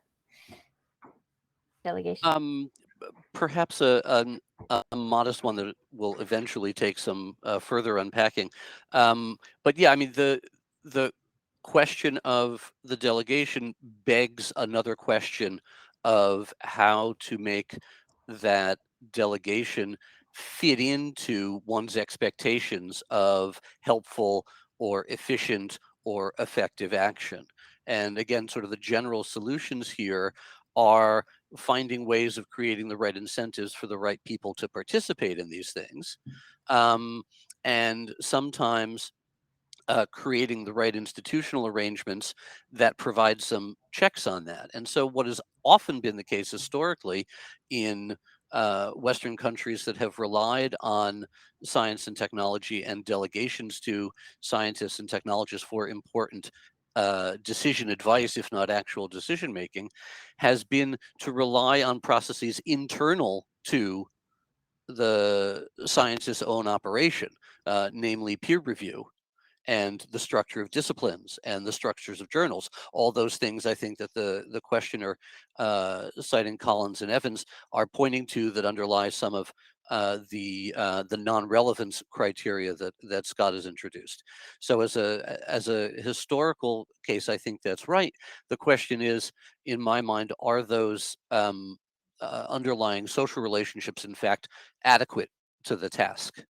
Speaker 1: delegation?
Speaker 3: Perhaps a modest one that will eventually take some further unpacking. But yeah, I mean, the question of the delegation begs another question of how to make that delegation fit into one's expectations of helpful or efficient or effective action. And again, sort of the general solutions here are finding ways of creating the right incentives for the right people to participate in these things. And sometimes creating the right institutional arrangements that provide some checks on that. And so what has often been the case historically in Western countries that have relied on science and technology and delegations to scientists and technologists for important decision advice, if not actual decision making, has been to rely on processes internal to the scientist's own operation, namely peer review and the structure of disciplines and the structures of journals. All those things I think that the questioner citing Collins and Evans are pointing to that underlie some of the non-relevance criteria that Scott has introduced. So as a historical case, I think that's right. The question is, in my mind, are those underlying social relationships in fact adequate to the task?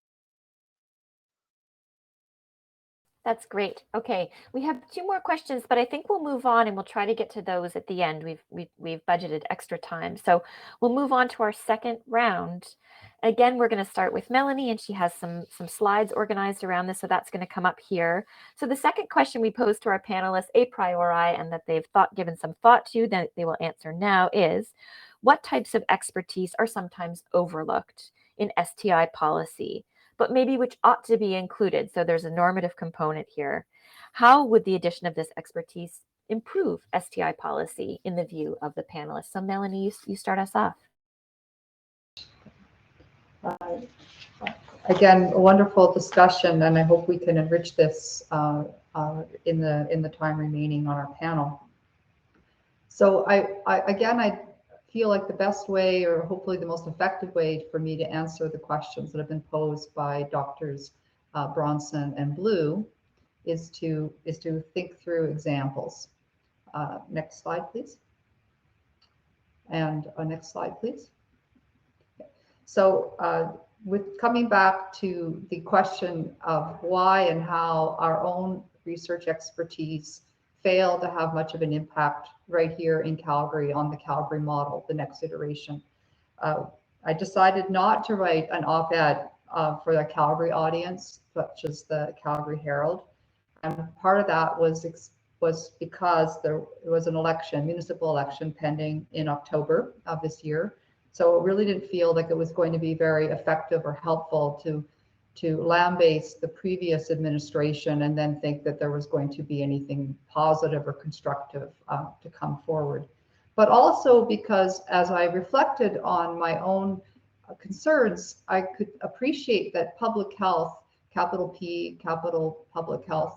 Speaker 1: That's great. Okay, we have 2 more questions, but I think we'll move on and we'll try to get to those at the end. We've budgeted extra time, so we'll move on to our second round. Again, we're going to start with Melanie, and she has some slides organized around this, so that's going to come up here. So the second question we pose to our panelists a priori, and that they've given some thought to, that they will answer now, is what types of expertise are sometimes overlooked in STI policy, but maybe which ought to be included? So there's a normative component here. How would the addition of this expertise improve STI policy in the view of the panelists? So Melanie, you start us off.
Speaker 4: Again, a wonderful discussion, and I hope we can enrich this in the time remaining on our panel. So I feel like the best way, or hopefully the most effective way for me to answer the questions that have been posed by Doctors Bronson and Blue is to think through examples. Next slide, please. And next slide, please. So with coming back to the question of why and how our own research expertise failed to have much of an impact right here in Calgary on the Calgary model, the next iteration. I decided not to write an op-ed for the Calgary audience, such as the Calgary Herald. And part of that was because there was an election, municipal election pending in October of this year. So it really didn't feel like it was going to be very effective or helpful to lambaste the previous administration and then think that there was going to be anything positive or constructive to come forward. But also because as I reflected on my own concerns, I could appreciate that public health, capital P, capital public health,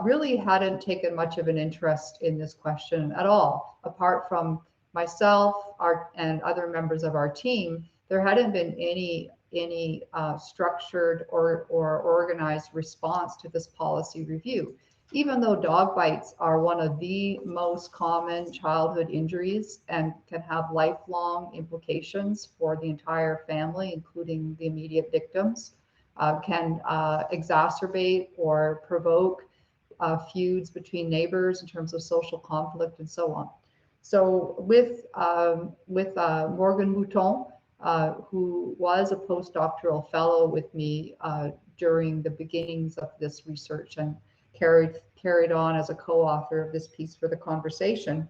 Speaker 4: really hadn't taken much of an interest in this question at all. Apart from myself and other members of our team, there hadn't been any structured or organized response to this policy review. Even though dog bites are one of the most common childhood injuries and can have lifelong implications for the entire family, including the immediate victims, can exacerbate or provoke feuds between neighbors in terms of social conflict and so on. So with Morgan Mouton, who was a postdoctoral fellow with me during the beginnings of this research and carried on as a co-author of this piece for the conversation,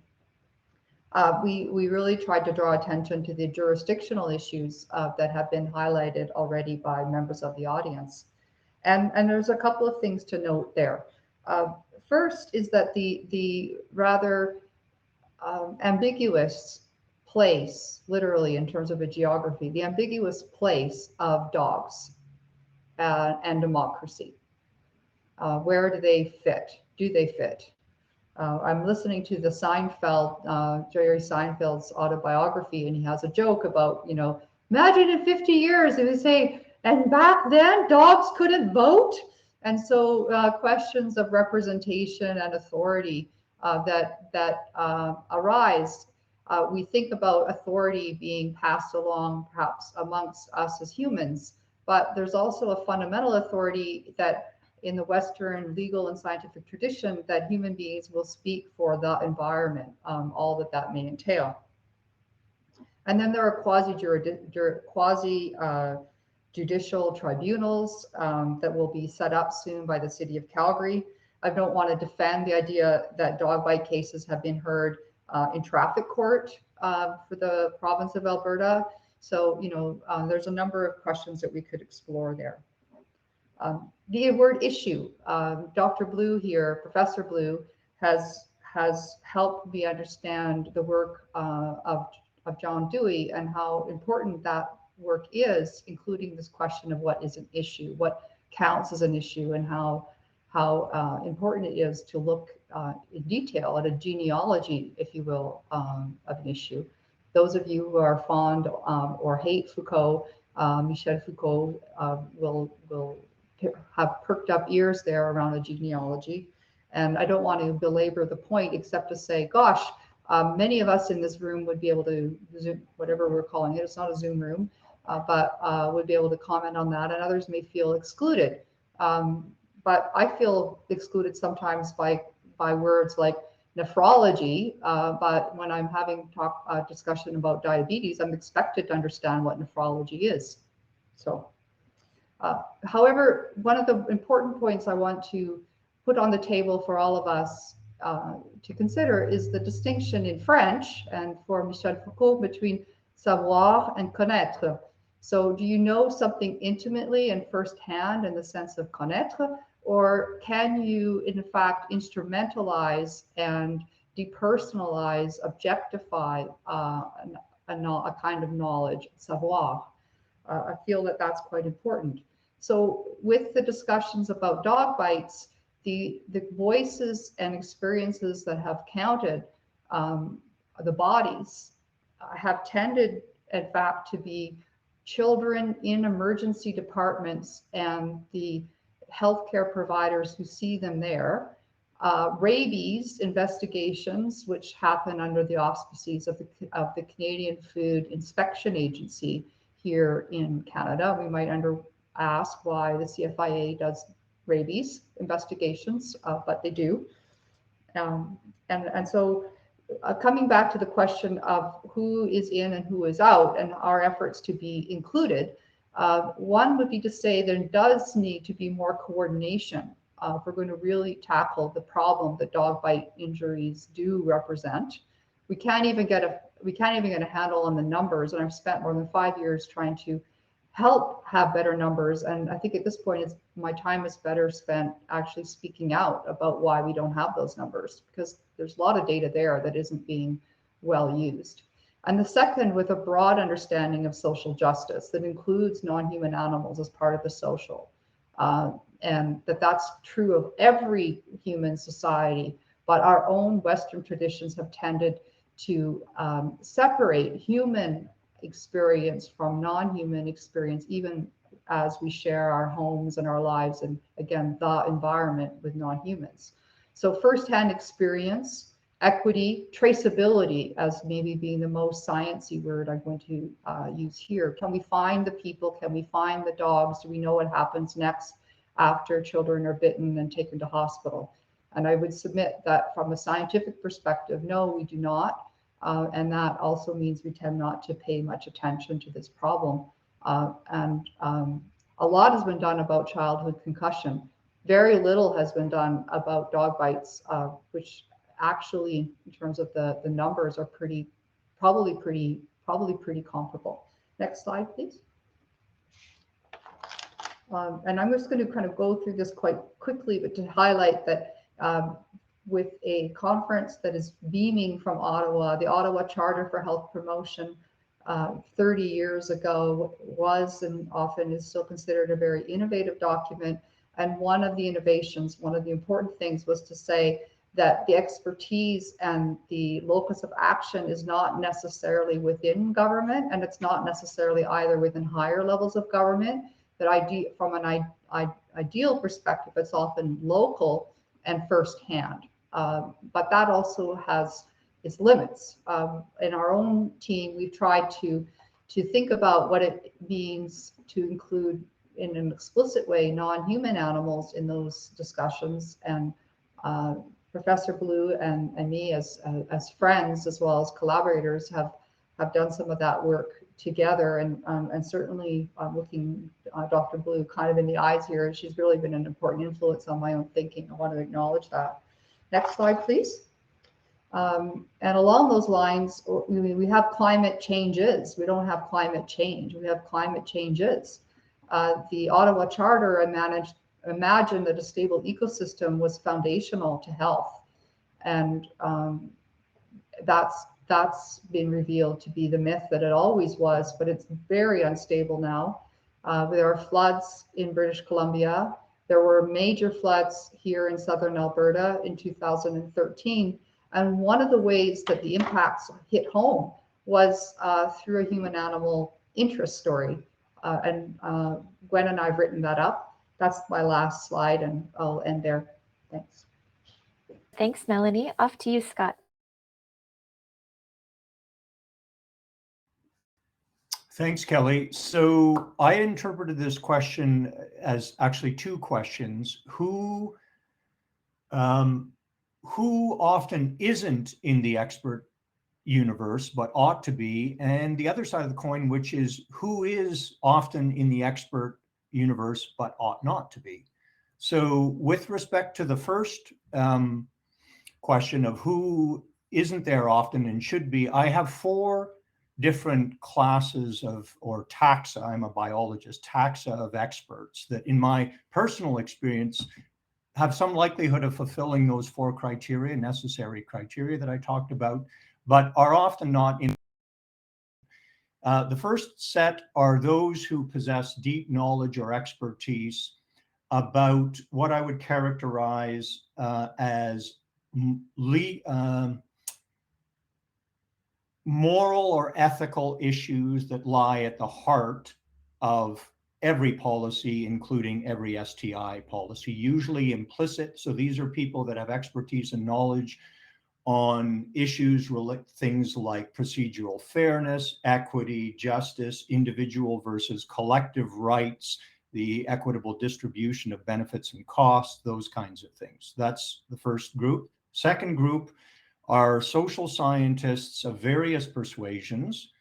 Speaker 4: we really tried to draw attention to the jurisdictional issues that have been highlighted already by members of the audience. And there's a couple of things to note there. First is that the rather ambiguous place, literally in terms of a geography, the ambiguous place of dogs and democracy. Where do they fit? Do they fit? I'm listening to the Seinfeld, Jerry Seinfeld's autobiography, and he has a joke about, imagine in 50 years, they would say, and back then dogs couldn't vote. And so questions of representation and authority that arise. We think about authority being passed along perhaps amongst us as humans, but there's also a fundamental authority that in the Western legal and scientific tradition that human beings will speak for the environment, all that may entail. And then there are quasi-judicial tribunals that will be set up soon by the City of Calgary. I don't want to defend the idea that dog bite cases have been heard in traffic court for the province of Alberta. So, there's a number of questions that we could explore there. The word issue, Dr. Blue here, Professor Blue, has helped me understand the work of John Dewey and how important that work is, including this question of what is an issue, what counts as an issue, and how important it is to look in detail at a genealogy, if you will, of an issue. Those of you who are fond or hate Foucault, Michel Foucault, will have perked up ears there around a genealogy. And I don't want to belabor the point except to say, gosh, many of us in this room would be able to Zoom, whatever we're calling it, it's not a Zoom room, but would be able to comment on that, and others may feel excluded. But I feel excluded sometimes by words like nephrology, but when I'm having discussion about diabetes, I'm expected to understand what nephrology is. So, however, one of the important points I want to put on the table for all of us to consider is the distinction in French and for Michel Foucault between savoir and connaître. So do you know something intimately and firsthand in the sense of connaître, or can you in fact instrumentalize and depersonalize, objectify a kind of knowledge, savoir? I feel that that's quite important. So with the discussions about dog bites, the voices and experiences that have counted the bodies have tended, in fact, to be children in emergency departments and the healthcare providers who see them there, rabies investigations, which happen under the auspices of the Canadian Food Inspection Agency, here in Canada. We might ask why the CFIA does rabies investigations, but they do. And so coming back to the question of who is in and who is out and our efforts to be included, one would be to say there does need to be more coordination if we're going to really tackle the problem that dog bite injuries do represent. We can't even get a handle on the numbers, and I've spent more than 5 years trying to help have better numbers. And I think at this point, my time is better spent actually speaking out about why we don't have those numbers, because there's a lot of data there that isn't being well used. And the second, with a broad understanding of social justice that includes non-human animals as part of the social. And that's true of every human society, but our own Western traditions have tended to separate human experience from non-human experience, even as we share our homes and our lives and, again, the environment with non-humans. So firsthand experience, equity, traceability as maybe being the most sciencey word I'm going to use here. Can we find the people? Can we find the dogs? Do we know what happens next after children are bitten and taken to hospital? And I would submit that from a scientific perspective, no, we do not. And that also means we tend not to pay much attention to this problem. And a lot has been done about childhood concussion. Very little has been done about dog bites, which actually, in terms of the numbers, are probably pretty comparable. Next slide, please. And I'm just going to kind of go through this quite quickly, but to highlight that with a conference that is beaming from Ottawa, the Ottawa Charter for Health Promotion 30 years ago was and often is still considered a very innovative document. And one of the innovations, one of the important things was to say that the expertise and the locus of action is not necessarily within government, and it's not necessarily either within higher levels of government, that from an ideal perspective, it's often local and firsthand. But that also has its limits. In our own team, we've tried to think about what it means to include in an explicit way non-human animals in those discussions. And Professor Blue and me as friends as well as collaborators have done some of that work together. And certainly looking Dr. Blue kind of in the eyes here, she's really been an important influence on my own thinking. I want to acknowledge that. Next slide, please. And along those lines, we have climate changes. We don't have climate change. We have climate changes. The Ottawa Charter imagined that a stable ecosystem was foundational to health. And that's been revealed to be the myth that it always was, but it's very unstable now. There are floods in British Columbia. There were major floods here in southern Alberta in 2013. And one of the ways that the impacts hit home was through a human-animal interest story. And Gwen and I have written that up. That's my last slide, and I'll end there. Thanks.
Speaker 1: Thanks, Melanie. Off to you, Scott.
Speaker 5: Thanks, Kelly. So I interpreted this question as actually two questions. Who often isn't in the expert universe but ought to be? And the other side of the coin, which is who is often in the expert universe but ought not to be? So with respect to the first question of who isn't there often and should be, I have four different classes of, or taxa, I'm a biologist, taxa of experts that in my personal experience have some likelihood of fulfilling those four criteria, necessary criteria that I talked about, but are often not in. The first set are those who possess deep knowledge or expertise about what I would characterize as moral or ethical issues that lie at the heart of every policy, including every STI policy, usually implicit. So these are people that have expertise and knowledge on issues, things like procedural fairness, equity, justice, individual versus collective rights, the equitable distribution of benefits and costs, those kinds of things. That's the first group. Second group are social scientists of various persuasions,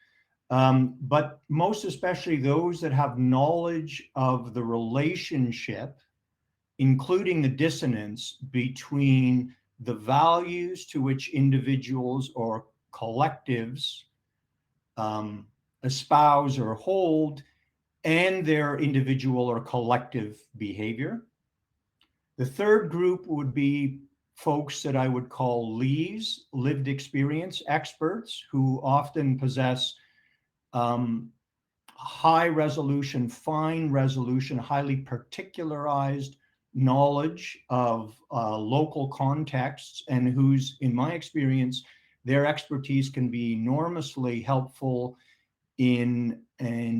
Speaker 5: but most especially those that have knowledge of the relationship, including the dissonance between the values to which individuals or collectives espouse or hold and their individual or collective behavior. The third group would be folks that I would call LEAs, lived experience experts, who often possess high resolution, fine resolution, highly particularized knowledge of local contexts, and whose, in my experience, their expertise can be enormously helpful in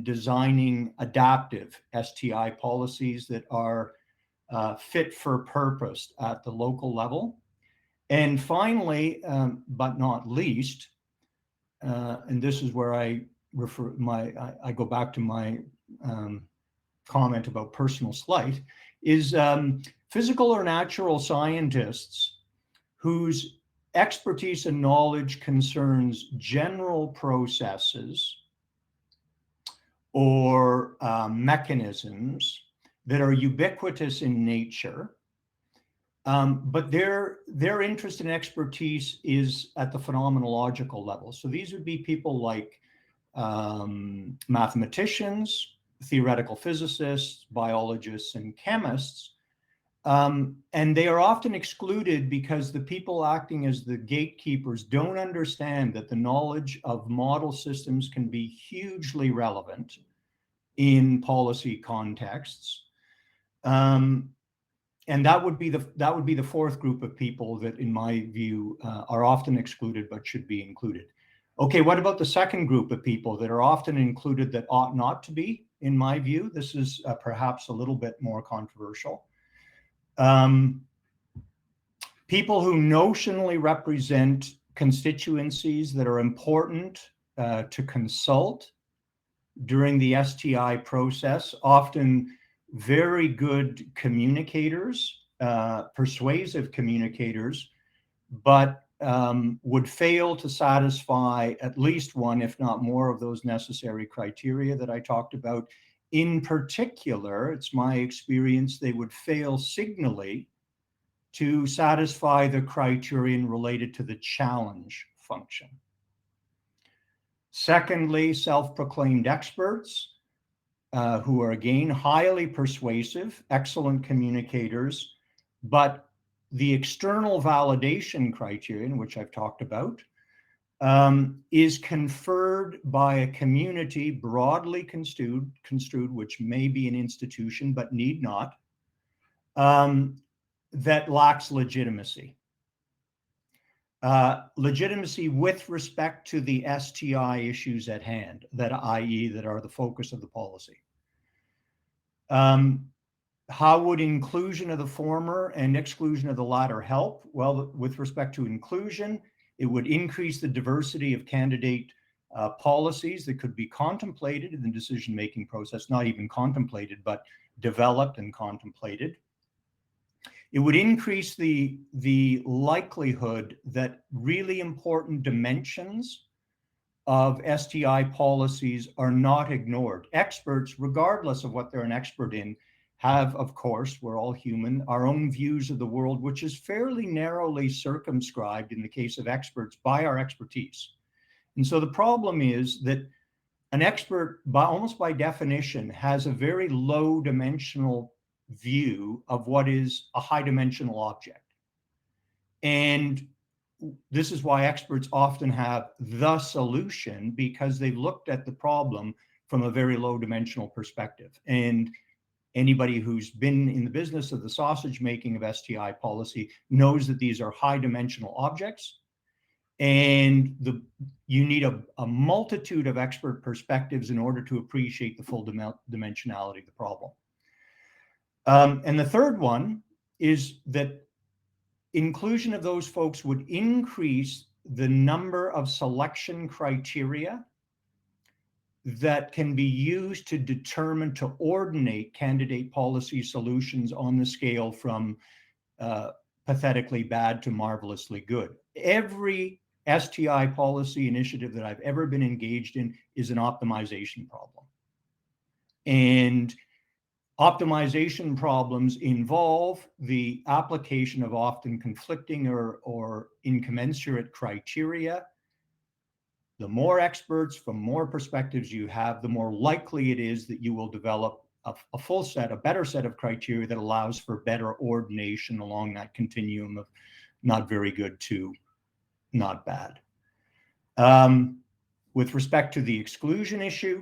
Speaker 5: designing adaptive STI policies that are fit for purpose at the local level. And finally, but not least, and this is where I go back to my comment about personal slight, is physical or natural scientists whose expertise and knowledge concerns general processes or mechanisms that are ubiquitous in nature, but their interest and expertise is at the phenomenological level. So these would be people like mathematicians, theoretical physicists, biologists, and chemists. And they are often excluded because the people acting as the gatekeepers don't understand that the knowledge of model systems can be hugely relevant in policy contexts. And that would be the fourth group of people that, in my view, are often excluded but should be included. Okay, what about the second group of people that are often included that ought not to be, in my view? This is perhaps a little bit more controversial. People who notionally represent constituencies that are important to consult during the STI process, often very good communicators, persuasive communicators, but would fail to satisfy at least one, if not more, of those necessary criteria that I talked about. In particular, it's my experience, they would fail signally to satisfy the criterion related to the challenge function. Secondly, self-proclaimed experts who are, again, highly persuasive, excellent communicators, but the external validation criterion, which I've talked about, is conferred by a community broadly construed, which may be an institution but need not, that lacks legitimacy. Legitimacy with respect to the STI issues at hand, that i.e. that are the focus of the policy. How would inclusion of the former and exclusion of the latter help? Well, with respect to inclusion, it would increase the diversity of candidate policies that could be contemplated in the decision-making process, not even contemplated, but developed and contemplated. It would increase the likelihood that really important dimensions of STI policies are not ignored. Experts, regardless of what they're an expert in, have, of course, we're all human, our own views of the world, which is fairly narrowly circumscribed in the case of experts by our expertise. And so the problem is that an expert, almost by definition, has a very low dimensional view of what is a high dimensional object. And this is why experts often have the solution, because they've looked at the problem from a very low dimensional perspective. And anybody who's been in the business of the sausage making of STI policy knows that these are high dimensional objects, and you need a multitude of expert perspectives in order to appreciate the full dimensionality of the problem. And the third one is that inclusion of those folks would increase the number of selection criteria that can be used to determine, to ordinate candidate policy solutions on the scale from pathetically bad to marvelously good. Every STI policy initiative that I've ever been engaged in is an optimization problem. And optimization problems involve the application of often conflicting or incommensurate criteria. The more experts from more perspectives you have, the more likely it is that you will develop a full set, a better set of criteria that allows for better ordination along that continuum of not very good to not bad. With respect to the exclusion issue,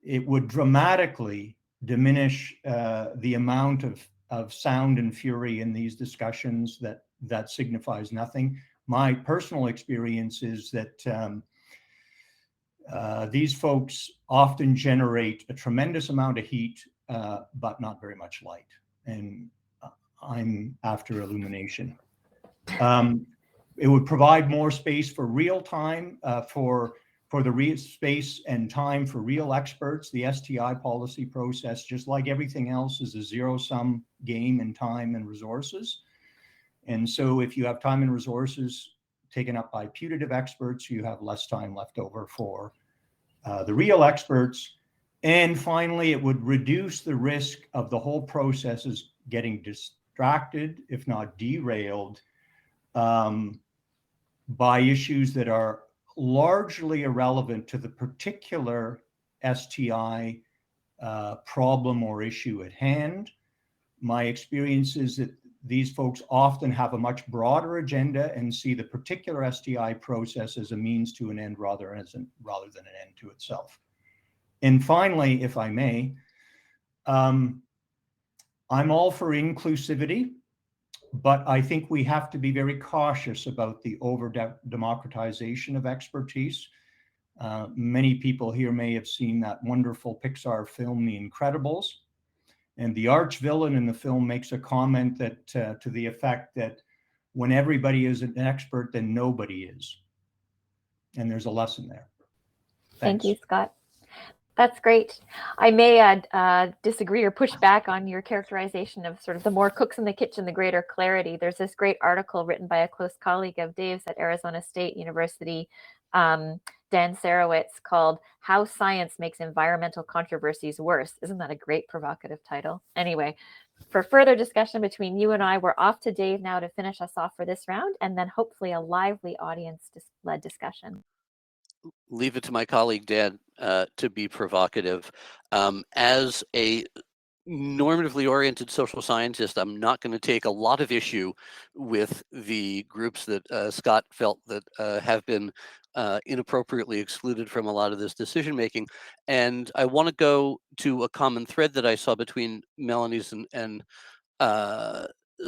Speaker 5: it would dramatically diminish the amount of sound and fury in these discussions that signifies nothing. My personal experience is that these folks often generate a tremendous amount of heat, but not very much light. And I'm after illumination. It would provide more space for real time, for the space and time for real experts. The STI policy process, just like everything else, is a zero-sum game in time and resources. And so if you have time and resources taken up by putative experts, you have less time left over for the real experts. And finally, it would reduce the risk of the whole process is getting distracted, if not derailed, by issues that are largely irrelevant to the particular STI problem or issue at hand. My experience is that these folks often have a much broader agenda and see the particular STI process as a means to an end rather than an end to itself. And finally, if I may, I'm all for inclusivity, but I think we have to be very cautious about the over-democratization of expertise. Many people here may have seen that wonderful Pixar film, The Incredibles. And the arch villain in the film makes a comment that to the effect that when everybody is an expert, then nobody is. And there's a lesson there.
Speaker 1: Thank you, Scott. That's great. I may disagree or push back on your characterization of sort of the more cooks in the kitchen, the greater clarity. There's this great article written by a close colleague of Dave's at Arizona State University, Dan Sarowitz, called How Science Makes Environmental Controversies Worse. Isn't that a great provocative title? Anyway, for further discussion between you and I, we're off to Dave now to finish us off for this round, and then hopefully a lively audience-led discussion.
Speaker 3: Leave it to my colleague Dan to be provocative. As a normatively oriented social scientist, I'm not going to take a lot of issue with the groups that Scott felt that have been inappropriately excluded from a lot of this decision making. And I want to go to a common thread that I saw between Melanie's and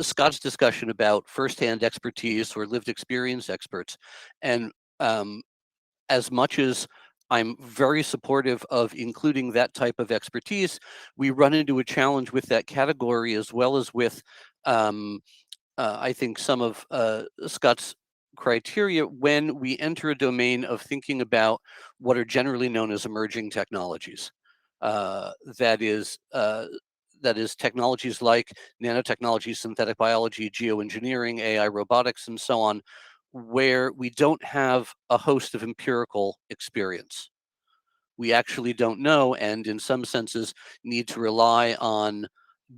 Speaker 3: Scott's discussion about firsthand expertise or lived experience experts. And as much as I'm very supportive of including that type of expertise, we run into a challenge with that category as well as with, I think, some of Scott's criteria when we enter a domain of thinking about what are generally known as emerging technologies. That is technologies like nanotechnology, synthetic biology, geoengineering, AI, robotics, and so on, where we don't have a host of empirical experience. We actually don't know, and in some senses need to rely on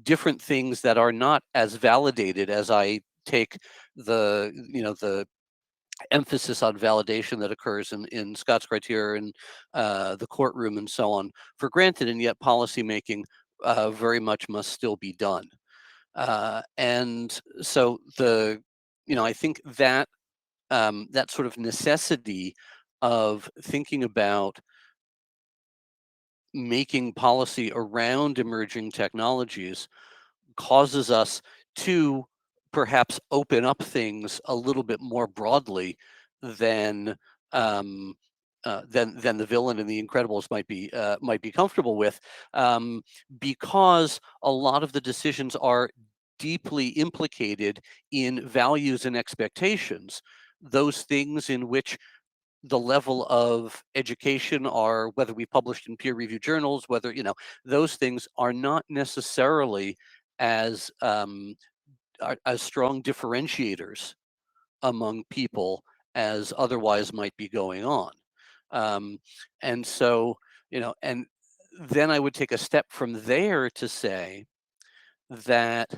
Speaker 3: different things that are not as validated as I take the emphasis on validation that occurs in Scott's criteria and the courtroom and so on for granted, and yet policymaking very much must still be done. And so I think that that sort of necessity of thinking about making policy around emerging technologies causes us to perhaps open up things a little bit more broadly than the villain in The Incredibles might be comfortable with, because a lot of the decisions are deeply implicated in values and expectations, those things in which the level of education are, whether we published in peer-reviewed journals, whether, those things are not necessarily as as strong differentiators among people as otherwise might be going on. And so, and then I would take a step from there to say that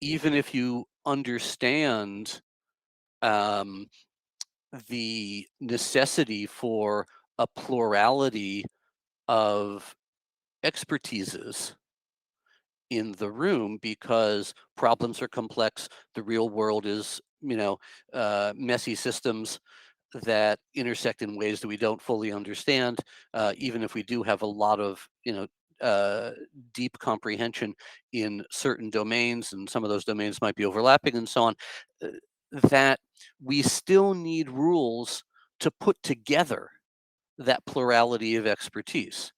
Speaker 3: even if you understand the necessity for a plurality of expertises in the room, because problems are complex, the real world is, messy systems that intersect in ways that we don't fully understand, even if we do have a lot of, deep comprehension in certain domains, and some of those domains might be overlapping and so on, that we still need rules to put together that plurality of expertise.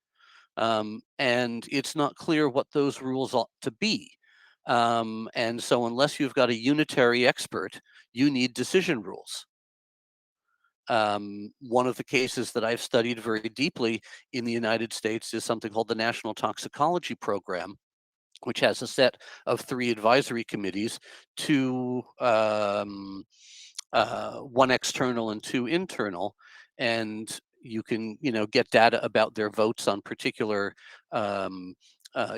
Speaker 3: And it's not clear what those rules ought to be. And so unless you've got a unitary expert, you need decision rules. One of the cases that I've studied very deeply in the United States is something called the National Toxicology Program, which has a set of 3 advisory committees, 2, one external and 2 internal, and you can, get data about their votes on particular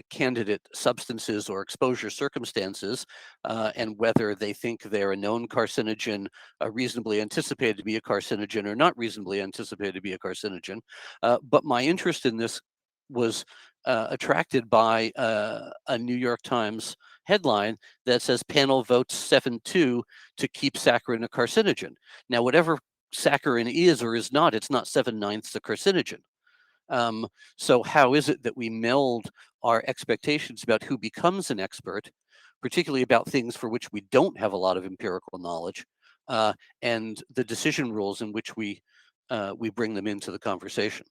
Speaker 3: candidate substances or exposure circumstances, and whether they think they're a known carcinogen, reasonably anticipated to be a carcinogen, or not reasonably anticipated to be a carcinogen. But my interest in this was attracted by a New York Times headline that says panel votes 7-2 to keep saccharin a carcinogen. Now, whatever saccharin is or is not, it's not 7/9 a carcinogen. So how is it that we meld our expectations about who becomes an expert, particularly about things for which we don't have a lot of empirical knowledge, and the decision rules in which we bring them into the conversation?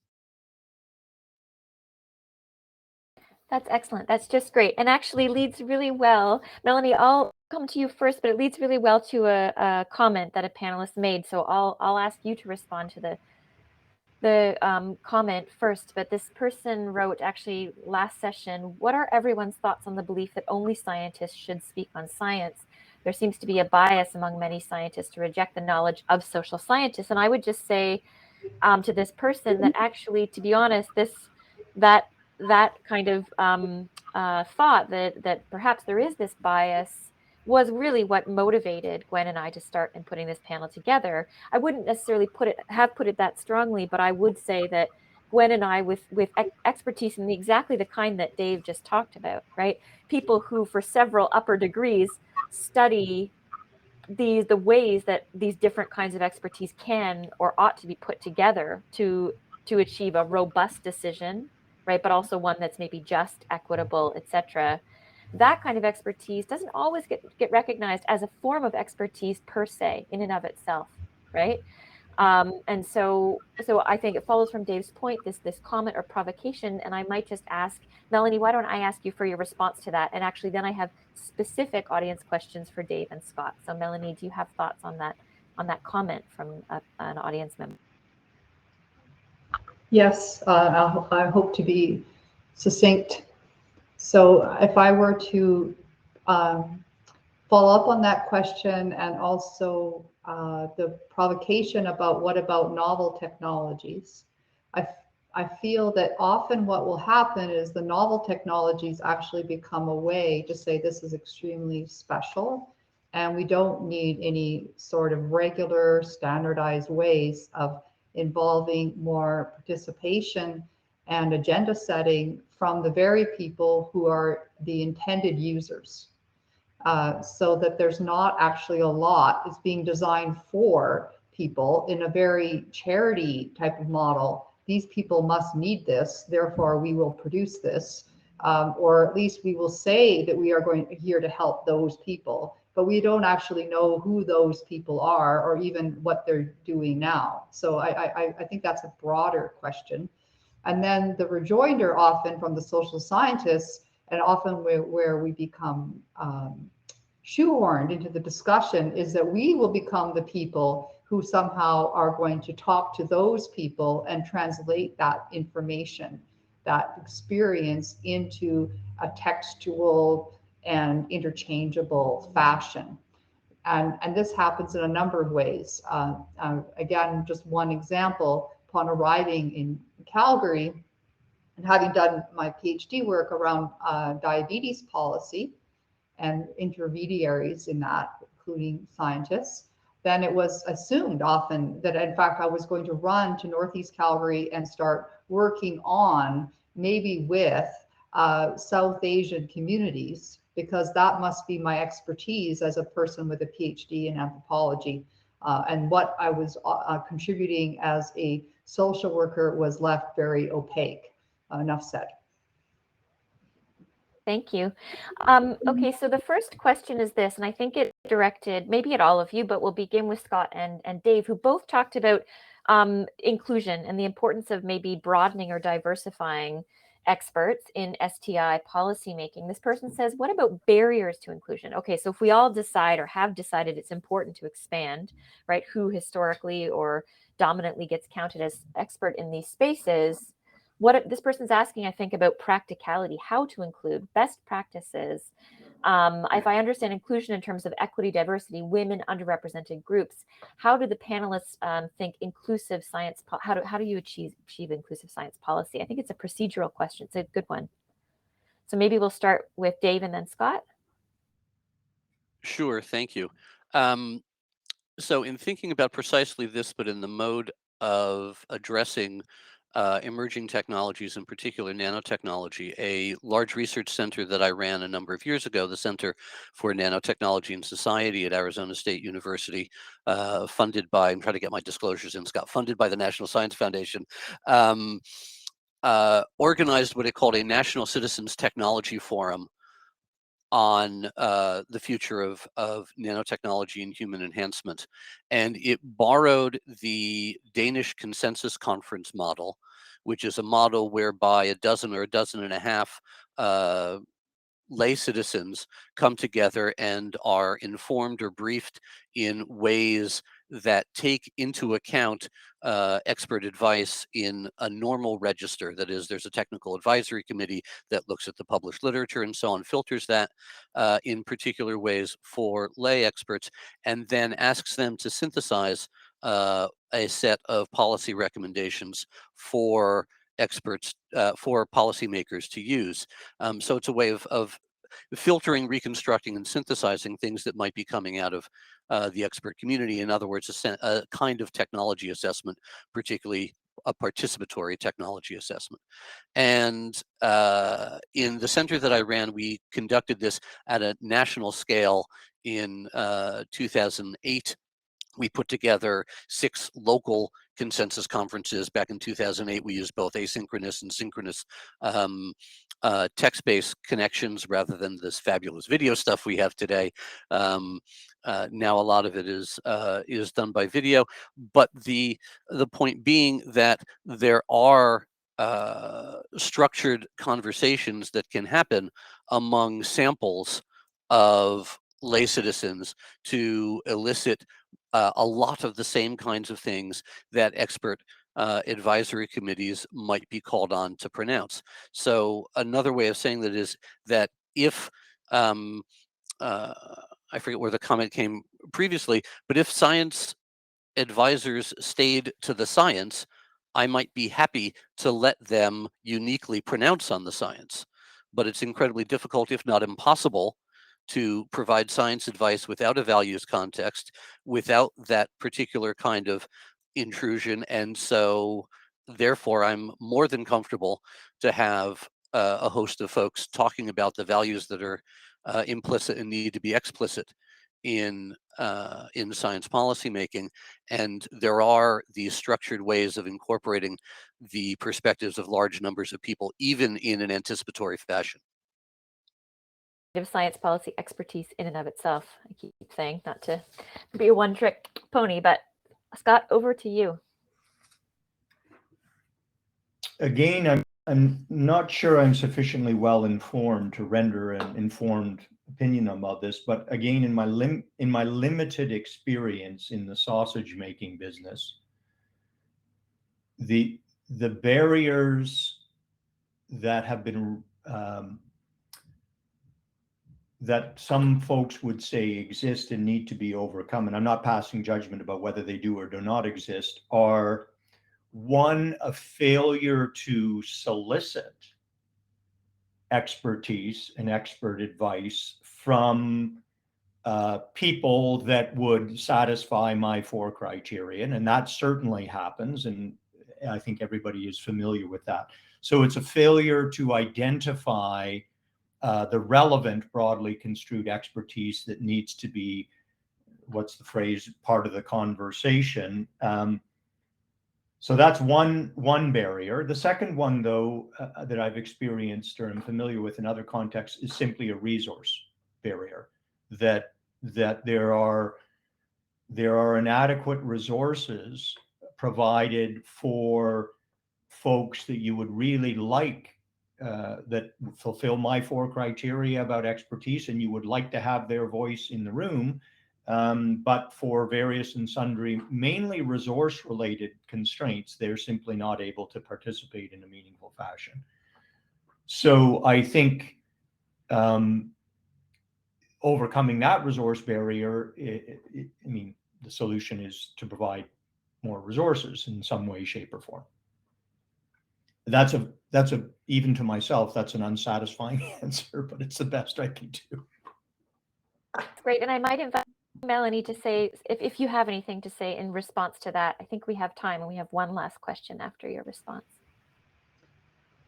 Speaker 1: That's excellent. That's just great, and actually leads really well. Melanie, I'll come to you first, but it leads really well to a comment that a panelist made. So I'll ask you to respond to the comment first. But this person wrote, actually last session, what are everyone's thoughts on the belief that only scientists should speak on science? There seems to be a bias among many scientists to reject the knowledge of social scientists. And I would just say to this person that actually, to be honest, that kind of thought that perhaps there is this bias was really what motivated Gwen and I to start in putting this panel together. I wouldn't necessarily put it that strongly, but I would say that Gwen and I, with expertise in exactly the kind that Dave just talked about, right? People who, for several upper degrees, study the ways that these different kinds of expertise can or ought to be put together to achieve a robust decision, right? But also one that's maybe just, equitable, etc. That kind of expertise doesn't always get recognized as a form of expertise per se, in and of itself, right? And so I think it follows from Dave's point, this comment or provocation, and I might just ask, Melanie, why don't I ask you for your response to that? And actually then I have specific audience questions for Dave and Scott. So Melanie, do you have thoughts on that comment from an audience member?
Speaker 4: Yes, I hope to be succinct. So if I were to follow up on that question, and also the provocation about what about novel technologies, I feel that often what will happen is the novel technologies actually become a way to say this is extremely special, and we don't need any sort of regular standardized ways of involving more participation and agenda setting from the very people who are the intended users. So that there's not actually a lot that's being designed for people in a very charity type of model. These people must need this, therefore we will produce this, or at least we will say that we are here to help those people, but we don't actually know who those people are or even what they're doing now. So I think that's a broader question. And then the rejoinder often from the social scientists and often where we become shoehorned into the discussion is that we will become the people who somehow are going to talk to those people and translate that information, that experience, into a textual and interchangeable fashion. And this happens in a number of ways. Again, just one example, upon arriving in Calgary and having done my PhD work around diabetes policy and intermediaries in that, including scientists, then it was assumed often that, in fact, I was going to run to Northeast Calgary and start working on, maybe with South Asian communities, because that must be my expertise as a person with a PhD in anthropology. And what I was contributing as a social worker was left very opaque. Enough said.
Speaker 1: Thank you. Okay, so the first question is this, and I think it's directed maybe at all of you, but we'll begin with Scott and Dave, who both talked about inclusion and the importance of maybe broadening or diversifying experts in STI policymaking. This person says, what about barriers to inclusion? Okay, so if we all decide or have decided it's important to expand, right, who historically or dominantly gets counted as expert in these spaces, what this person's asking, I think, about practicality, how to include best practices. If I understand inclusion in terms of equity, diversity, women, underrepresented groups, how do the panelists think inclusive science, how do you achieve inclusive science policy? I think it's a procedural question. It's a good one. So maybe we'll start with Dave and then Scott.
Speaker 3: Sure, thank you. So in thinking about precisely this, but in the mode of addressing emerging technologies, in particular nanotechnology, a large research center that I ran a number of years ago, the Center for Nanotechnology and Society at Arizona State University, funded by, I'm trying to get my disclosures in, Scott, funded by the National Science Foundation, organized what it called a National Citizens Technology Forum on the future of nanotechnology and human enhancement. And it borrowed the Danish consensus conference model, which is a model whereby a dozen or a dozen and a half lay citizens come together and are informed or briefed in ways that take into account expert advice in a normal register. That is, there's a technical advisory committee that looks at the published literature and so on, filters that in particular ways for lay experts, and then asks them to synthesize a set of policy recommendations for experts, for policymakers to use. So it's a way of filtering, reconstructing, and synthesizing things that might be coming out of the expert community. In other words, a kind of technology assessment, particularly a participatory technology assessment. And in the center that I ran, we conducted this at a national scale in 2008. We put together 6 local consensus conferences. Back in 2008, we used both asynchronous and synchronous text-based connections rather than this fabulous video stuff we have today. Now a lot of it is done by video, but the point being that there are structured conversations that can happen among samples of lay citizens to elicit a lot of the same kinds of things that expert advisory committees might be called on to pronounce. So another way of saying that is that if, I forget where the comment came previously, but if science advisors stayed to the science, I might be happy to let them uniquely pronounce on the science. But it's incredibly difficult, if not impossible, to provide science advice without a values context, without that particular kind of intrusion. And so therefore, I'm more than comfortable to have a host of folks talking about the values that are implicit and need to be explicit in science policymaking. And there are these structured ways of incorporating the perspectives of large numbers of people, even in an anticipatory fashion.
Speaker 1: Science policy expertise in and of itself. I keep saying not to be a one-trick pony, but Scott, over to you.
Speaker 5: Again, I'm I'm not sure I'm sufficiently well informed to render an informed opinion about this, but again, in my limited experience in the sausage making business, the barriers that have been that some folks would say exist and need to be overcome, and I'm not passing judgment about whether they do or do not exist, are one, a failure to solicit expertise and expert advice from people that would satisfy my 4 criteria, and that certainly happens, and I think everybody is familiar with that. So it's a failure to identify the relevant, broadly construed expertise that needs to be, what's the phrase, part of the conversation. So that's one barrier. The second one, though, that I've experienced or am familiar with in other contexts is simply a resource barrier, that there are inadequate resources provided for folks that you would really like, that fulfill my 4 criteria about expertise, and you would like to have their voice in the room. But for various and sundry, mainly resource-related constraints, they're simply not able to participate in a meaningful fashion. So I think overcoming that resource barrier, I mean, the solution is to provide more resources in some way, shape, or form. That's even to myself, that's an unsatisfying answer, but it's the best I can do.
Speaker 1: Great, and I might invite Melanie to say, if you have anything to say in response to that. I think we have time, and we have one last question after your response.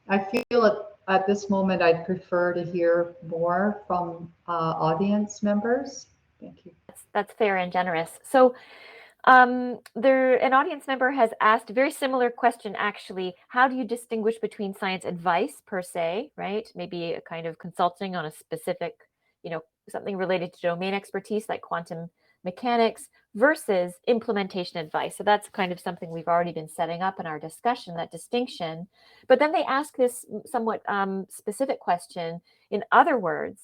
Speaker 4: I feel at this moment I'd prefer to hear more from audience members. Thank you.
Speaker 1: That's fair and generous. So an audience member has asked a very similar question, actually. How do you distinguish between science advice per se, right? Maybe a kind of consulting on a specific, something related to domain expertise like quantum mechanics versus implementation advice. So that's kind of something we've already been setting up in our discussion, that distinction. But then they ask this somewhat specific question. In other words,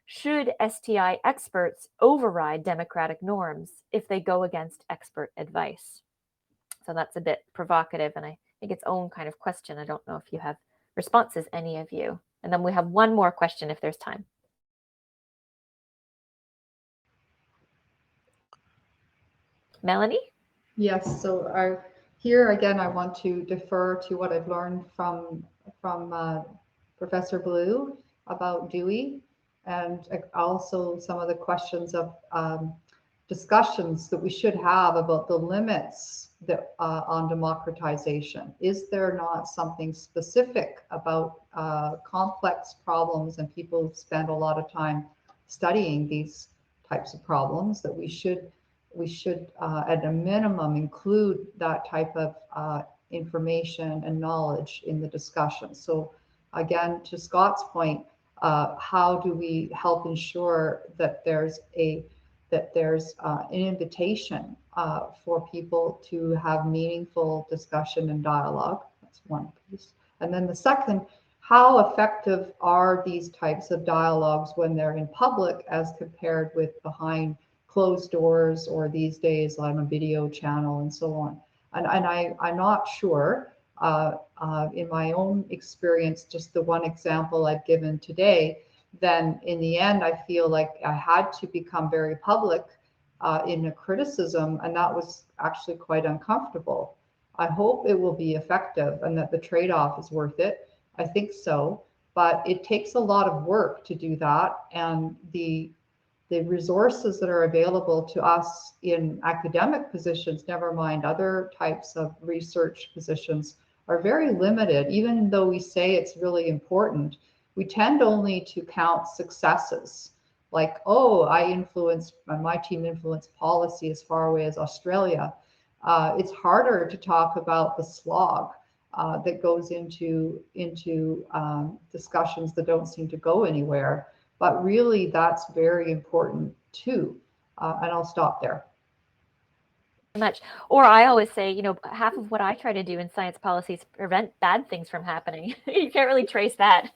Speaker 1: should STI experts override democratic norms if they go against expert advice? So that's a bit provocative, and I think its own kind of question. I don't know if you have responses, any of you. And then we have one more question if there's time. Melanie?
Speaker 4: Yes, so here again, I want to defer to what I've learned from Professor Blue about Dewey, and also some of the questions of discussions that we should have about the limits that on democratization. Is there not something specific about complex problems, and people spend a lot of time studying these types of problems, that we should at a minimum include that type of information and knowledge in the discussion? So again, to Scott's point, how do we help ensure that there's an invitation for people to have meaningful discussion and dialogue? That's one piece. And then the second, how effective are these types of dialogues when they're in public as compared with behind closed doors, or these days on a video channel and so on? And I'm not sure. In my own experience, just the one example I've given today, then in the end, I feel like I had to become very public in a criticism, and that was actually quite uncomfortable. I hope it will be effective and that the trade-off is worth it. I think so, but it takes a lot of work to do that, and the resources that are available to us in academic positions, never mind other types of research positions, are very limited. Even though we say it's really important, we tend only to count successes, like, oh, my team influenced policy as far away as Australia. It's harder to talk about the slog that goes into discussions that don't seem to go anywhere. But really, that's very important too. And I'll stop there.
Speaker 1: much. Or I always say, you know, half of what I try to do in science policy is prevent bad things from happening. You can't really trace that.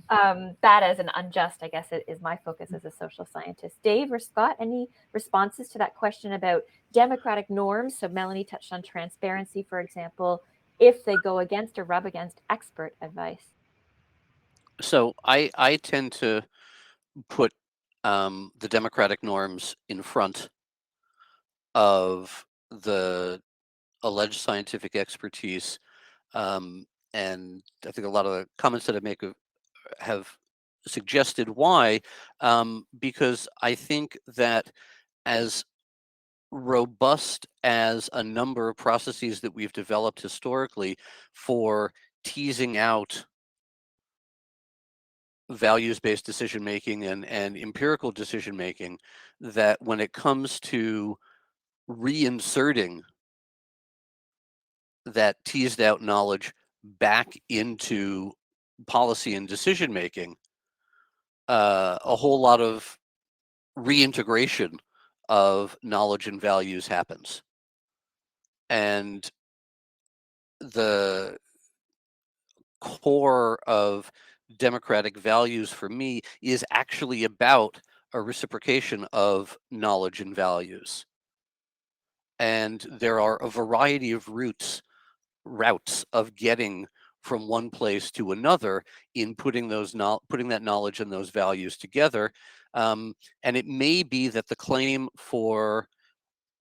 Speaker 1: Bad as an unjust, I guess, is my focus as a social scientist. Dave or Scott, any responses to that question about democratic norms? So Melanie touched on transparency, for example, if they go against or rub against expert advice.
Speaker 3: So I tend to put the democratic norms in front of the alleged scientific expertise, and I think a lot of the comments that I make have suggested why, because I think that as robust as a number of processes that we've developed historically for teasing out values-based decision making and empirical decision making, that when it comes to reinserting that teased out knowledge back into policy and decision making, a whole lot of reintegration of knowledge and values happens. And the core of democratic values for me is actually about a reciprocation of knowledge and values. And there are a variety of routes of getting from one place to another in putting that knowledge and those values together. And it may be that the claim for,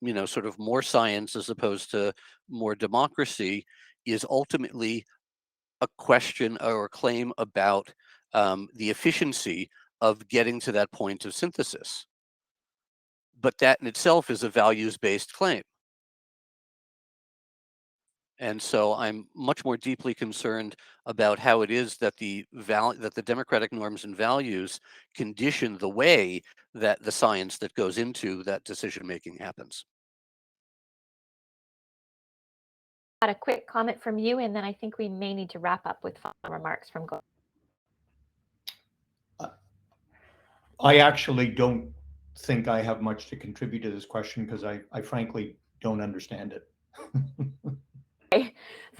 Speaker 3: you know, sort of more science as opposed to more democracy is ultimately a question or a claim about the efficiency of getting to that point of synthesis. But that in itself is a values-based claim. And so I'm much more deeply concerned about how it is that the democratic norms and values condition the way that the science that goes into that decision making happens.
Speaker 1: Got a quick comment from you, and then I think we may need to wrap up with final remarks from Glenn.
Speaker 5: I actually don't think I have much to contribute to this question because I frankly don't understand it.
Speaker 1: Okay.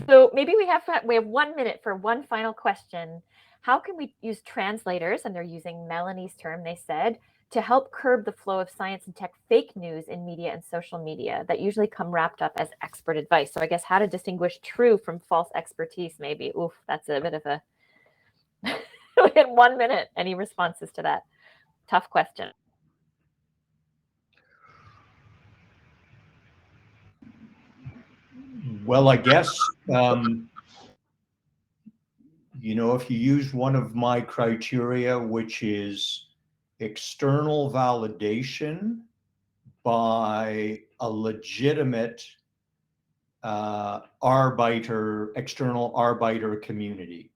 Speaker 1: So maybe we have 1 minute for one final question. How can we use translators, and they're using Melanie's term, they said, to help curb the flow of science and tech fake news in media and social media that usually come wrapped up as expert advice? So I guess how to distinguish true from false expertise, maybe. Oof, that's a bit of a in 1 minute. Any responses to that? Tough question.
Speaker 5: Well, I guess, you know, if you use one of my criteria, which is external validation by a legitimate external arbiter community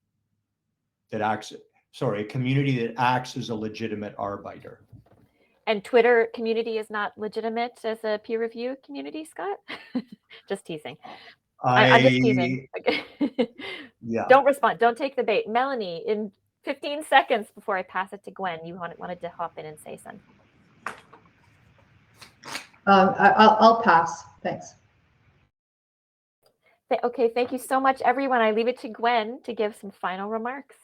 Speaker 5: that acts, a community that acts as a legitimate arbiter.
Speaker 1: And Twitter community is not legitimate as a peer review community, Scott? Just teasing. I'm just teasing.
Speaker 5: Yeah.
Speaker 1: Don't respond. Don't take the bait. Melanie, in 15 seconds before I pass it to Gwen, you wanted to hop in and say something.
Speaker 4: I'll pass. Thanks.
Speaker 1: Okay, thank you so much, everyone. I leave it to Gwen to give some final remarks.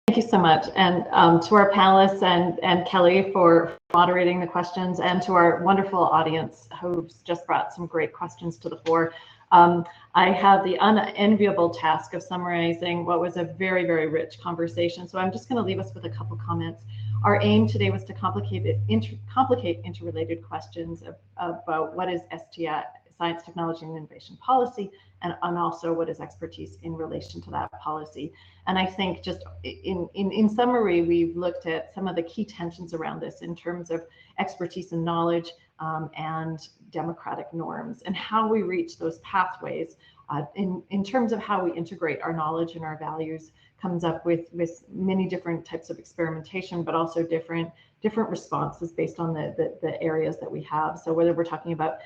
Speaker 2: Thank you so much. And to our panelists and Kelly for moderating the questions, and to our wonderful audience who's just brought some great questions to the fore. I have the unenviable task of summarizing what was a very, very rich conversation. So I'm just going to leave us with a couple comments. Our aim today was to complicate interrelated questions about what is STI, science, technology, and innovation policy, and also what is expertise in relation to that policy. And I think just in summary, we've looked at some of the key tensions around this in terms of expertise and knowledge and democratic norms, and how we reach those pathways in terms of how we integrate our knowledge and our values comes up with many different types of experimentation, but also different responses based on the areas that we have. So whether we're talking about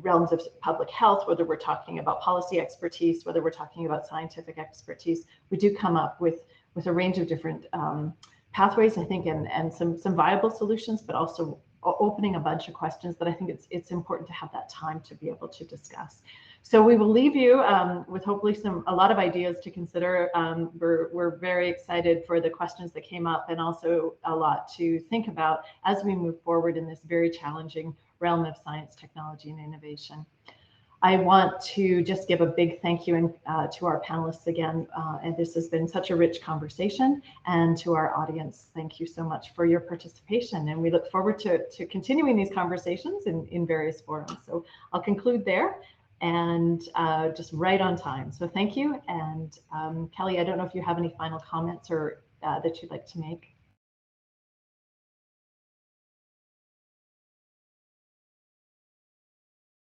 Speaker 2: realms of public health, whether we're talking about policy expertise, whether we're talking about scientific expertise, we do come up with a range of different pathways, I think, and some viable solutions, but also opening a bunch of questions that I think it's important to have that time to be able to discuss. So we will leave you with hopefully a lot of ideas to consider. We're very excited for the questions that came up, and also a lot to think about as we move forward in this very challenging realm of science, technology, and innovation. I want to just give a big thank you to our panelists again, and this has been such a rich conversation, and to our audience, thank you so much for your participation, and we look forward to continuing these conversations in various forums. So I'll conclude there, and just right on time. So thank you, and Kelly, I don't know if you have any final comments or that you'd like to make.